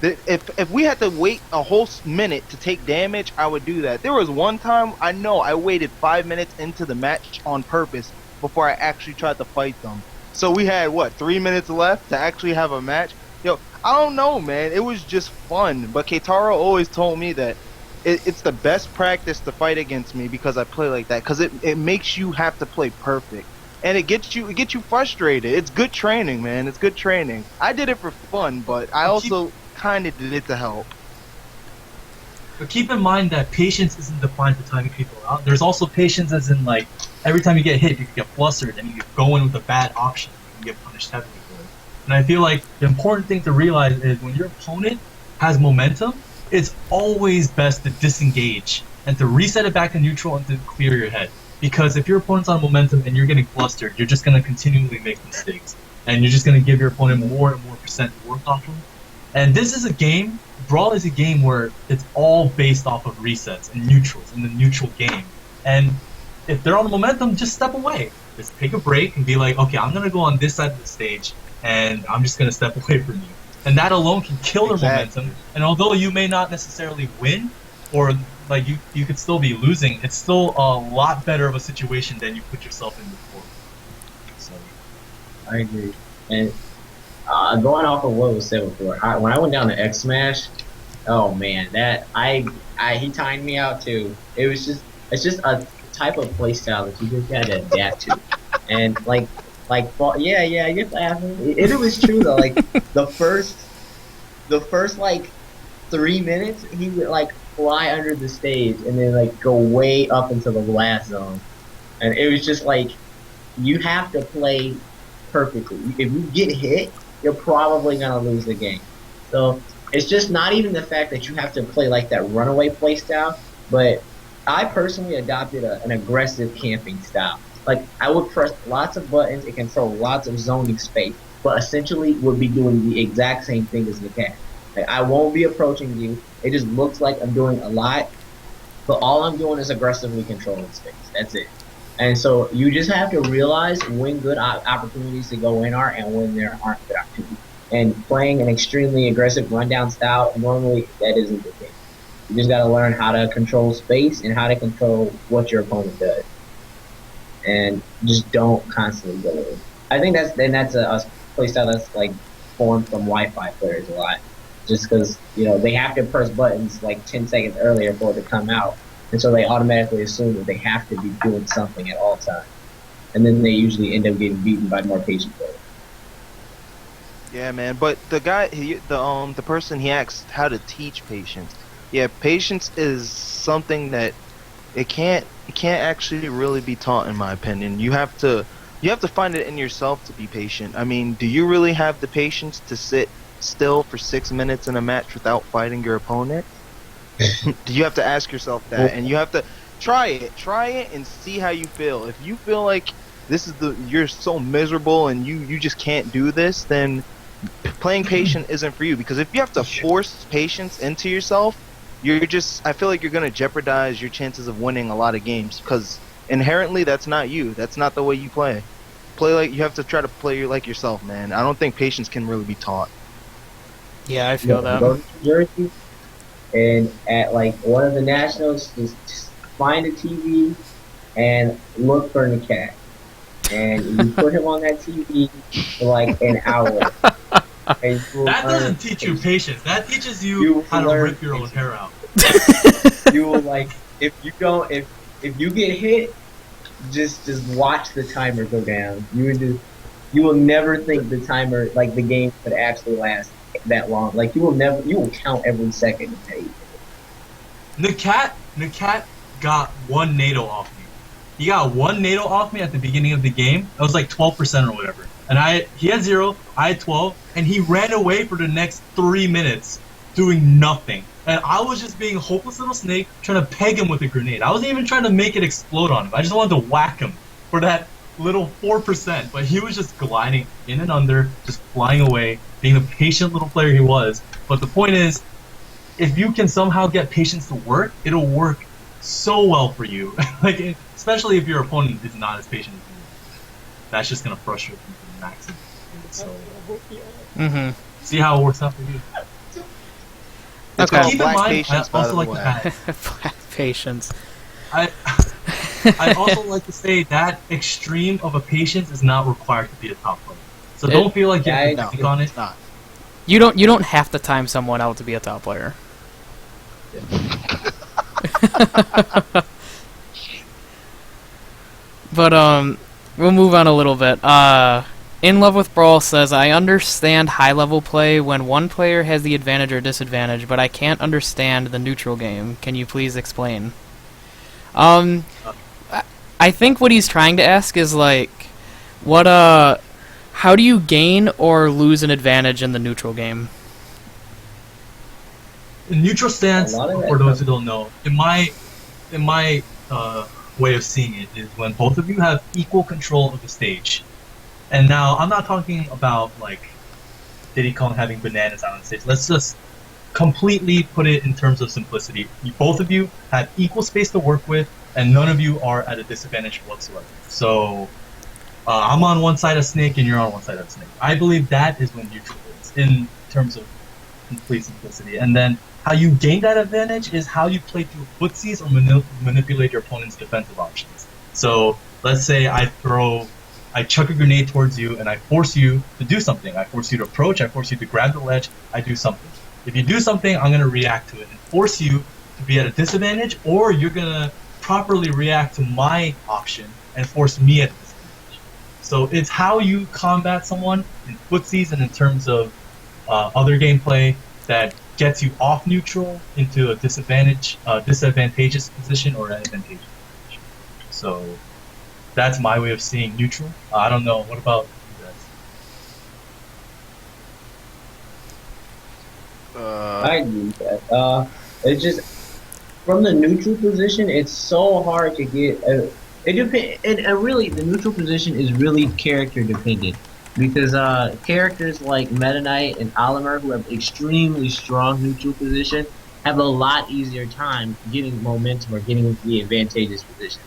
[SPEAKER 4] if we had to wait a whole minute to take damage, I would do that. There was one time I waited 5 minutes into the match on purpose before I actually tried to fight them. So we had 3 minutes left to actually have a match. I don't know, man. It was just fun. But Keitaro always told me that it's the best practice to fight against me because I play like that. Because it makes you have to play perfect. And it gets you frustrated. It's good training, man. It's good training. I did it for fun, but I also kind of did it to help.
[SPEAKER 2] But keep in mind that patience isn't defined for timing people out. There's also patience as in, like, every time you get hit, you can get flustered and you go in with a bad option and you get punished heavily for it. And I feel like the important thing to realize is when your opponent has momentum, it's always best to disengage and to reset it back to neutral and to clear your head. Because if your opponent's on momentum and you're getting flustered, you're just going to continually make mistakes. And you're just going to give your opponent more and more percent to work off of. And this is a game, Brawl is a game where it's all based off of resets and neutrals in the neutral game. And if they're on the momentum, just step away. Just take a break and be like, okay, I'm going to go on this side of the stage and I'm just going to step away from you. And that alone can kill their momentum. And although you may not necessarily win, or like you could still be losing, it's still a lot better of a situation than you put yourself in before. So
[SPEAKER 3] I agree. And going off of what was said before, when I went down to X Smash, oh man, that he timed me out too. It's just a type of playstyle that you just gotta adapt to, and yeah, you're laughing. It was true though. Like the first like 3 minutes, he would like fly under the stage and then like go way up into the blast zone, and it was just like you have to play perfectly. If you get hit, you're probably gonna lose the game. So it's just not even the fact that you have to play like that runaway play style, but I personally adopted an aggressive camping style. Like I would press lots of buttons and control lots of zoning space, but essentially would be doing the exact same thing as the cat. Like I won't be approaching you. It just looks like I'm doing a lot, but all I'm doing is aggressively controlling space. That's it. And so you just have to realize when good opportunities to go in are and when there aren't good opportunities. And playing an extremely aggressive rundown style, normally that isn't the case. You just got to learn how to control space and how to control what your opponent does. And just don't constantly go in. I think that's a play style that's like formed from Wi-Fi players a lot, just because they have to press buttons like 10 seconds earlier for it to come out, and so they automatically assume that they have to be doing something at all times, and then they usually end up getting beaten by more patient players.
[SPEAKER 4] Yeah, man. But the guy, the person he asked how to teach patience. Yeah, patience is something that it can't actually really be taught, in my opinion. You have to find it in yourself to be patient. I mean, do you really have the patience to sit still for 6 minutes in a match without fighting your opponent? Do you have to ask yourself that, and you have to try it and see how you feel. If you feel like you're so miserable and you just can't do this, then playing patient isn't for you. Because if you have to force patience into yourself, I feel like you're gonna jeopardize your chances of winning a lot of games, because inherently that's not you. That's not the way you play. You have to try to play like yourself, man. I don't think patience can really be taught.
[SPEAKER 1] Yeah, I feel that.
[SPEAKER 3] Go to Jersey, and at like one of the nationals, just find a TV and look for the cat, and you put him on that TV for like an hour. And
[SPEAKER 2] That doesn't teach you patience. That teaches you
[SPEAKER 3] You
[SPEAKER 2] how to
[SPEAKER 3] learn
[SPEAKER 2] rip your own hair out.
[SPEAKER 3] You will if you get hit, just watch the timer go down. You will never think the timer, like the game, could actually last that long. Like you will count every second.
[SPEAKER 2] Nakat got one NATO off me. He got one NATO off me at the beginning of the game. It was like 12% or whatever. And he had 0, I had 12, and he ran away for the next 3 minutes doing nothing. And I was just being a hopeless little snake trying to peg him with a grenade. I wasn't even trying to make it explode on him. I just wanted to whack him for that little 4%. But he was just gliding in and under, just flying away, being the patient little player he was. But the point is, if you can somehow get patience to work, it'll work so well for you. Especially if your opponent is not as patient as you. That's just gonna frustrate you to the maximum. So, see how it works out for you.
[SPEAKER 4] It's
[SPEAKER 1] Okay.
[SPEAKER 4] called
[SPEAKER 2] Keep in
[SPEAKER 4] black
[SPEAKER 2] mind,
[SPEAKER 4] patience,
[SPEAKER 2] I
[SPEAKER 4] by
[SPEAKER 2] also
[SPEAKER 4] the
[SPEAKER 2] like
[SPEAKER 4] way.
[SPEAKER 2] to add.
[SPEAKER 1] Patience.
[SPEAKER 2] I also like to say that extreme of a patience is not required to be a top player. So don't feel like you have to pick on it.
[SPEAKER 4] It's not.
[SPEAKER 1] You don't have to time someone out to be a top player. But we'll move on a little bit. In Love with Brawl says, I understand high-level play when one player has the advantage or disadvantage, but I can't understand the neutral game. Can you please explain? I think what he's trying to ask is, like, how do you gain or lose an advantage in the neutral game?
[SPEAKER 2] In neutral stance, for those who don't know, in my way of seeing it, is when both of you have equal control of the stage. And now, I'm not talking about, like, Diddy Kong having bananas out on stage. Let's just completely put it in terms of simplicity. Both of you have equal space to work with, and none of you are at a disadvantage whatsoever. So, I'm on one side of Snake, and you're on one side of Snake. I believe that is when neutral is, in terms of complete simplicity. And then, how you gain that advantage is how you play through footsies or manipulate your opponent's defensive options. So, let's say I chuck a grenade towards you and I force you to do something. I force you to approach, I force you to grab the ledge, I do something. If you do something, I'm going to react to it and force you to be at a disadvantage, or you're going to properly react to my option and force me at a disadvantage. So it's how you combat someone in footsies and in terms of other gameplay that gets you off neutral into a disadvantageous position or an advantageous position. So that's my way of seeing neutral. I don't know. What about you guys?
[SPEAKER 3] I agree with that. It's just from the neutral position, it's so hard to get. Really, the neutral position is really character dependent because characters like Meta Knight and Oliver, who have extremely strong neutral position, have a lot easier time getting momentum or getting the advantageous position.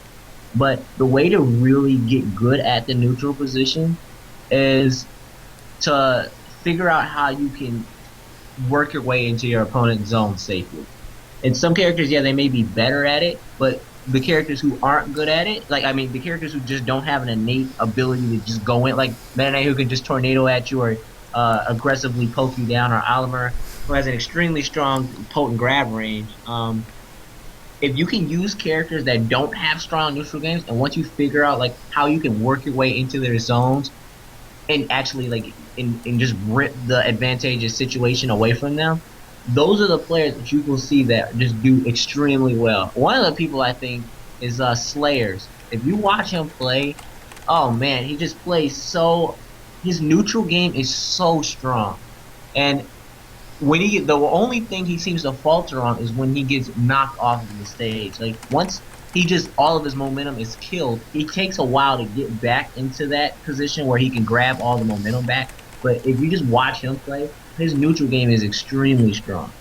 [SPEAKER 3] But the way to really get good at the neutral position is to figure out how you can work your way into your opponent's zone safely. And some characters, yeah, they may be better at it, but the characters who aren't good at it, the characters who just don't have an innate ability to just go in, like Meta Knight who can just tornado at you, or aggressively poke you down, or Olimar, who has an extremely strong, potent grab range. If you can use characters that don't have strong neutral games, and once you figure out like how you can work your way into their zones and actually like and just rip the advantageous situation away from them, those are the players that you will see that just do extremely well. One of the people I think is Slayers. If you watch him play, oh man, he just plays so. His neutral game is so strong, and when the only thing he seems to falter on is when he gets knocked off of the stage. Like once he just all of his momentum is killed, it takes a while to get back into that position where he can grab all the momentum back. But if you just watch him play, his neutral game is extremely strong,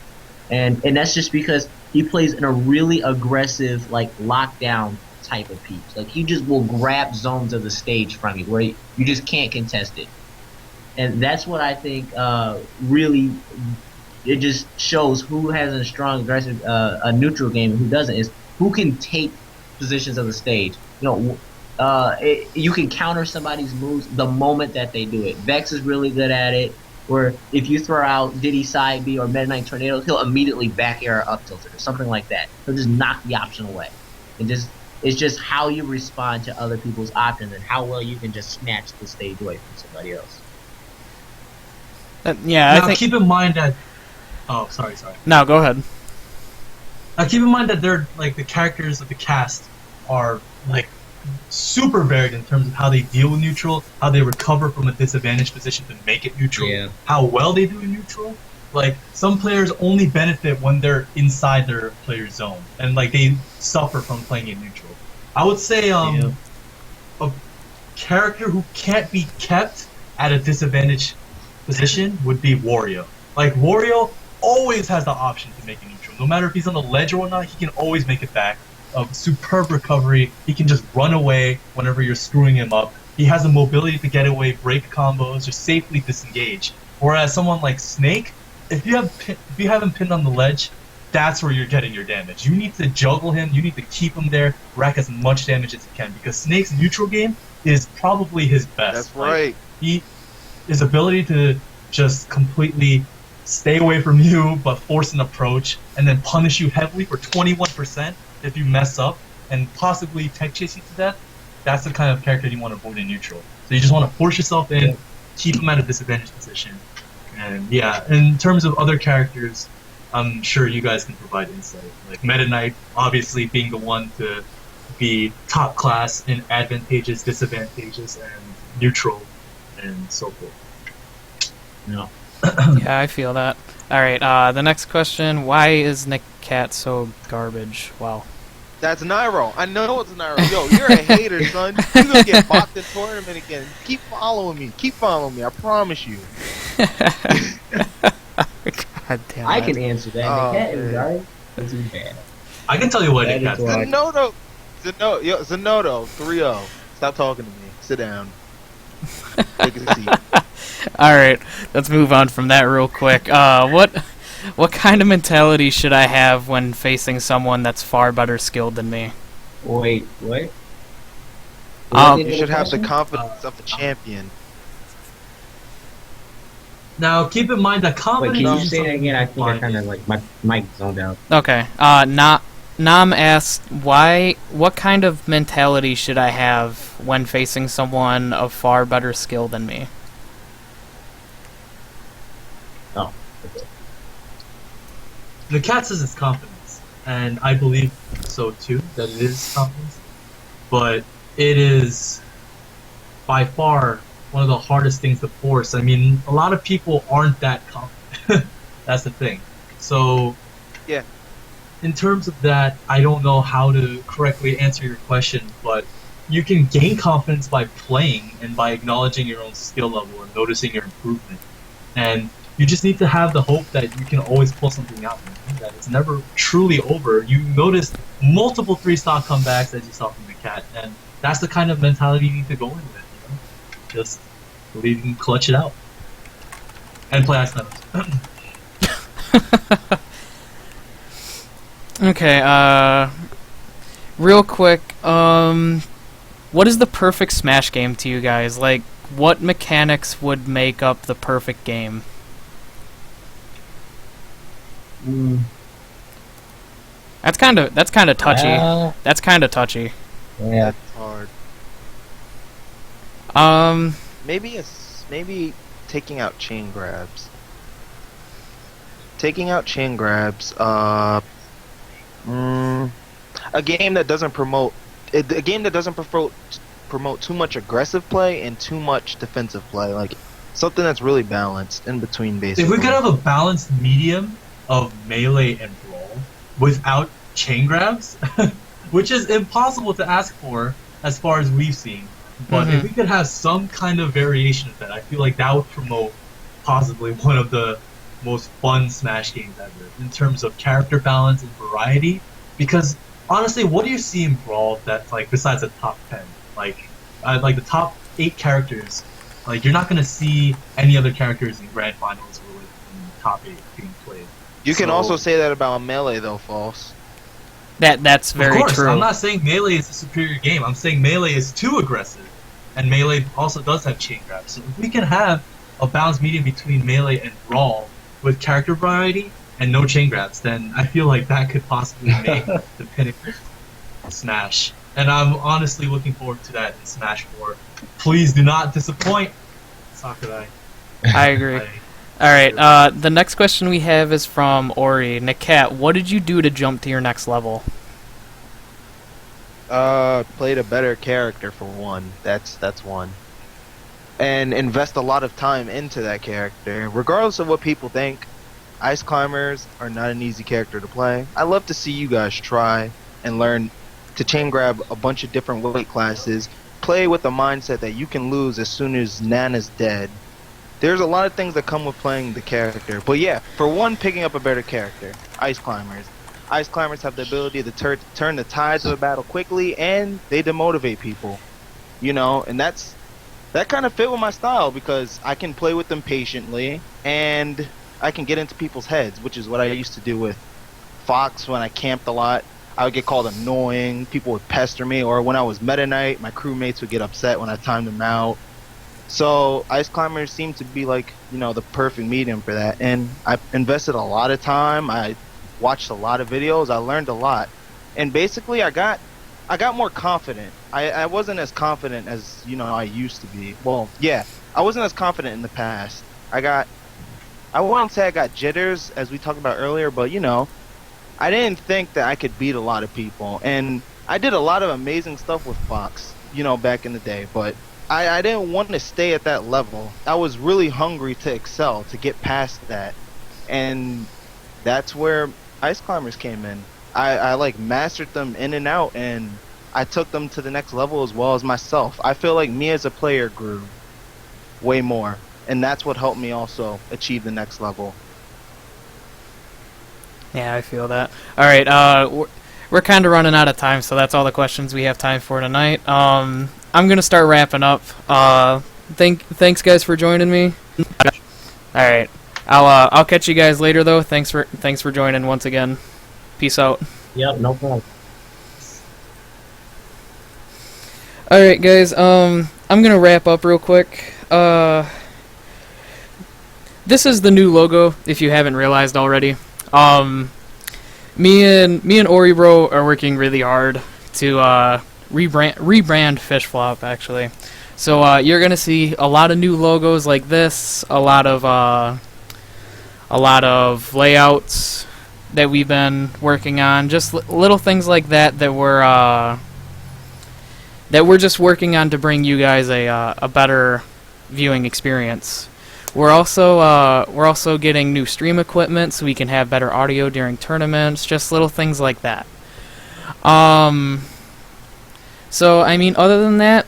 [SPEAKER 3] and that's just because he plays in a really aggressive like lockdown type of piece. Like he just will grab zones of the stage from you where you just can't contest it, and that's what I think really. It just shows who has a strong aggressive a neutral game and who doesn't, is who can take positions of the stage. You can counter somebody's moves the moment that they do it. Vex is really good at it, where if you throw out Diddy side B or Meta Knight Tornado, he'll immediately back air up tilted or something like that. He'll just knock the option away. It's just how you respond to other people's options and how well you can just snatch the stage away from somebody else.
[SPEAKER 1] Yeah,
[SPEAKER 2] Now,
[SPEAKER 1] I think.
[SPEAKER 2] keep in mind that. Oh, sorry.
[SPEAKER 1] No, go ahead.
[SPEAKER 2] Now, keep in mind that they're like the characters of the cast are like super varied in terms of how they deal with neutral, how they recover from a disadvantaged position to make it neutral, how well they do in neutral. Like some players only benefit when they're inside their player zone, and like they suffer from playing in neutral. I would say a character who can't be kept at a disadvantaged position would be Wario. Like Wario always has the option to make it neutral. No matter if he's on the ledge or not, he can always make it back. Superb recovery. He can just run away whenever you're screwing him up. He has the mobility to get away, break combos, just safely disengage. Whereas someone like Snake, if you have him pinned on the ledge, that's where you're getting your damage. You need to juggle him. You need to keep him there, rack as much damage as you can, because Snake's neutral game is probably his best.
[SPEAKER 4] That's right.
[SPEAKER 2] His ability to just completely stay away from you, but force an approach, and then punish you heavily for 21% if you mess up, and possibly tech chase you to death. That's the kind of character you want to avoid in neutral. So you just want to force yourself in, keep him at a disadvantaged position. And yeah, in terms of other characters, I'm sure you guys can provide insight. Like Meta Knight, obviously being the one to be top class in advantageous, disadvantageous, and neutral, and so forth.
[SPEAKER 3] No.
[SPEAKER 1] Yeah, I feel that. Alright, the next question. Why is Nick Cat so garbage? Wow.
[SPEAKER 4] That's Nairo. I know it's Nairo. Yo, you're a hater, son. You're gonna get bopped in tournament again. Keep following me. I promise you.
[SPEAKER 1] God damn it.
[SPEAKER 3] I can answer that.
[SPEAKER 4] Oh,
[SPEAKER 3] Nick Cat is
[SPEAKER 4] man.
[SPEAKER 3] alright. That's too bad.
[SPEAKER 2] I can tell you what
[SPEAKER 3] That
[SPEAKER 2] Nick
[SPEAKER 3] is
[SPEAKER 2] Cat's
[SPEAKER 3] why-
[SPEAKER 4] Zenodo, 3-0. Stop talking to me. Sit down. Take a seat.
[SPEAKER 1] Alright, let's move on from that real quick. What kind of mentality should I have when facing someone that's far better skilled than me?
[SPEAKER 3] Wait, what?
[SPEAKER 4] You should have the confidence of a champion.
[SPEAKER 2] Now, keep in mind that
[SPEAKER 3] Wait,
[SPEAKER 2] confidence.
[SPEAKER 3] can you
[SPEAKER 2] is
[SPEAKER 3] say that
[SPEAKER 2] something
[SPEAKER 3] again? I
[SPEAKER 2] you
[SPEAKER 3] think I
[SPEAKER 2] find.
[SPEAKER 3] kind of like my mic zoned out.
[SPEAKER 1] Okay, Nam asked, what kind of mentality should I have when facing someone of far better skill than me?
[SPEAKER 3] Oh, okay.
[SPEAKER 2] The cat says it's confidence, and I believe so too, that it is confidence. But it is by far one of the hardest things to force. I mean, a lot of people aren't that confident. That's the thing. So,
[SPEAKER 4] Yeah.
[SPEAKER 2] in terms of that, I don't know how to correctly answer your question, but you can gain confidence by playing and by acknowledging your own skill level and noticing your improvement. And you just need to have the hope that you can always pull something out, that it's never truly over. You noticed multiple 3-stock comebacks as you saw from the cat, and that's the kind of mentality you need to go in with. You know? Just believe you can clutch it out and play ice metals.
[SPEAKER 1] Okay, real quick, what is the perfect Smash game to you guys? Like, what mechanics would make up the perfect game?
[SPEAKER 3] Mm,
[SPEAKER 1] That's kind of touchy. That's kind of touchy.
[SPEAKER 3] yeah.
[SPEAKER 4] That's hard.
[SPEAKER 1] Um,
[SPEAKER 4] Maybe taking out chain grabs. Taking out chain grabs. A game that doesn't promote promote too much aggressive play and too much defensive play. Like something that's really balanced in between, basically.
[SPEAKER 2] If we could have a balanced medium of melee and brawl without chain grabs, which is impossible to ask for as far as we've seen, but if we could have some kind of variation of that, I feel like that would promote possibly one of the most fun Smash games ever in terms of character balance and variety. Because honestly, what do you see in Brawl that's like besides the top 10? Like the top 8 characters, like you're not gonna see any other characters in grand finals or in the top 8 being played.
[SPEAKER 4] You can also say that about Melee, though, False.
[SPEAKER 1] that's very
[SPEAKER 2] Of course,
[SPEAKER 1] true.
[SPEAKER 2] I'm not saying Melee is a superior game. I'm saying Melee is too aggressive, and Melee also does have chain grabs. So if we can have a balanced medium between Melee and Brawl with character variety and no chain grabs, then I feel like that could possibly make the pinnacle of Smash. And I'm honestly looking forward to that in Smash 4. Please do not disappoint, Sakurai.
[SPEAKER 1] I agree. Alright, the next question we have is from Ori. Nakat, what did you do to jump to your next level?
[SPEAKER 4] Played a better character for one. That's one. And invest a lot of time into that character. Regardless of what people think, Ice Climbers are not an easy character to play. I love to see you guys try and learn to chain grab a bunch of different weight classes. Play with the mindset that you can lose as soon as Nana's dead. There's a lot of things that come with playing the character. But yeah, for one, picking up a better character. Ice Climbers. Ice Climbers have the ability to turn the tides of a battle quickly, and they demotivate people. You know, and that kind of fit with my style because I can play with them patiently, and I can get into people's heads, which is what I used to do with Fox when I camped a lot. I would get called annoying, people would pester me, or when I was Meta Knight, my crewmates would get upset when I timed them out. So Ice Climbers seem to be like, you know, the perfect medium for that. And I invested a lot of time. I watched a lot of videos. I learned a lot. And basically I got more confident. I wasn't as confident as, you know, I used to be. Well, yeah, I wasn't as confident in the past. I wouldn't say I got jitters, as we talked about earlier, but, you know, I didn't think that I could beat a lot of people. And I did a lot of amazing stuff with Fox, you know, back in the day, but I didn't want to stay at that level. I was really hungry to excel, to get past that. And that's where Ice Climbers came in. I like mastered them in and out, and I took them to the next level as well as myself. I feel like me as a player grew way more, and that's what helped me also achieve the next level.
[SPEAKER 1] Yeah, I feel that. Alright, we're kind of running out of time, so that's all the questions we have time for tonight. I'm gonna start wrapping up. Thanks guys for joining me. Alright. I'll catch you guys later though. Thanks for joining once again. Peace out.
[SPEAKER 3] Yep, no problem.
[SPEAKER 1] Alright guys, I'm gonna wrap up real quick. This is the new logo, if you haven't realized already. Me and Ori Bro are working really hard to rebrand Fish Flop, actually. So you're gonna see a lot of new logos like this, a lot of layouts that we've been working on, just little things like that that we're just working on to bring you guys a better viewing experience. We're also getting new stream equipment so we can have better audio during tournaments, just little things like that. So I mean, other than that,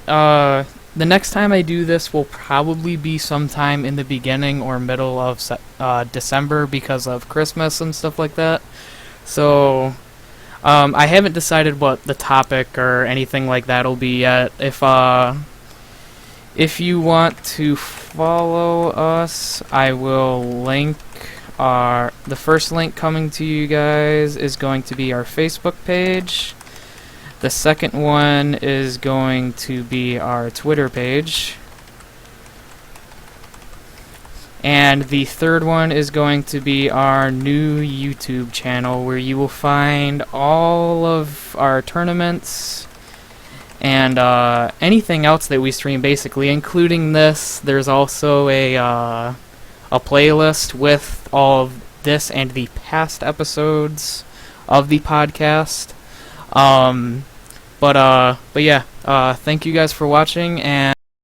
[SPEAKER 1] the next time I do this will probably be sometime in the beginning or middle of December because of Christmas and stuff like that. So I haven't decided what the topic or anything like that will be yet. If you want to follow us, I will link the first link coming to you guys is going to be our Facebook page. The second one is going to be our Twitter page. And the third one is going to be our new YouTube channel, where you will find all of our tournaments and anything else that we stream, basically, including this. There's also a playlist with all of this and the past episodes of the podcast. But yeah, thank you guys for watching, and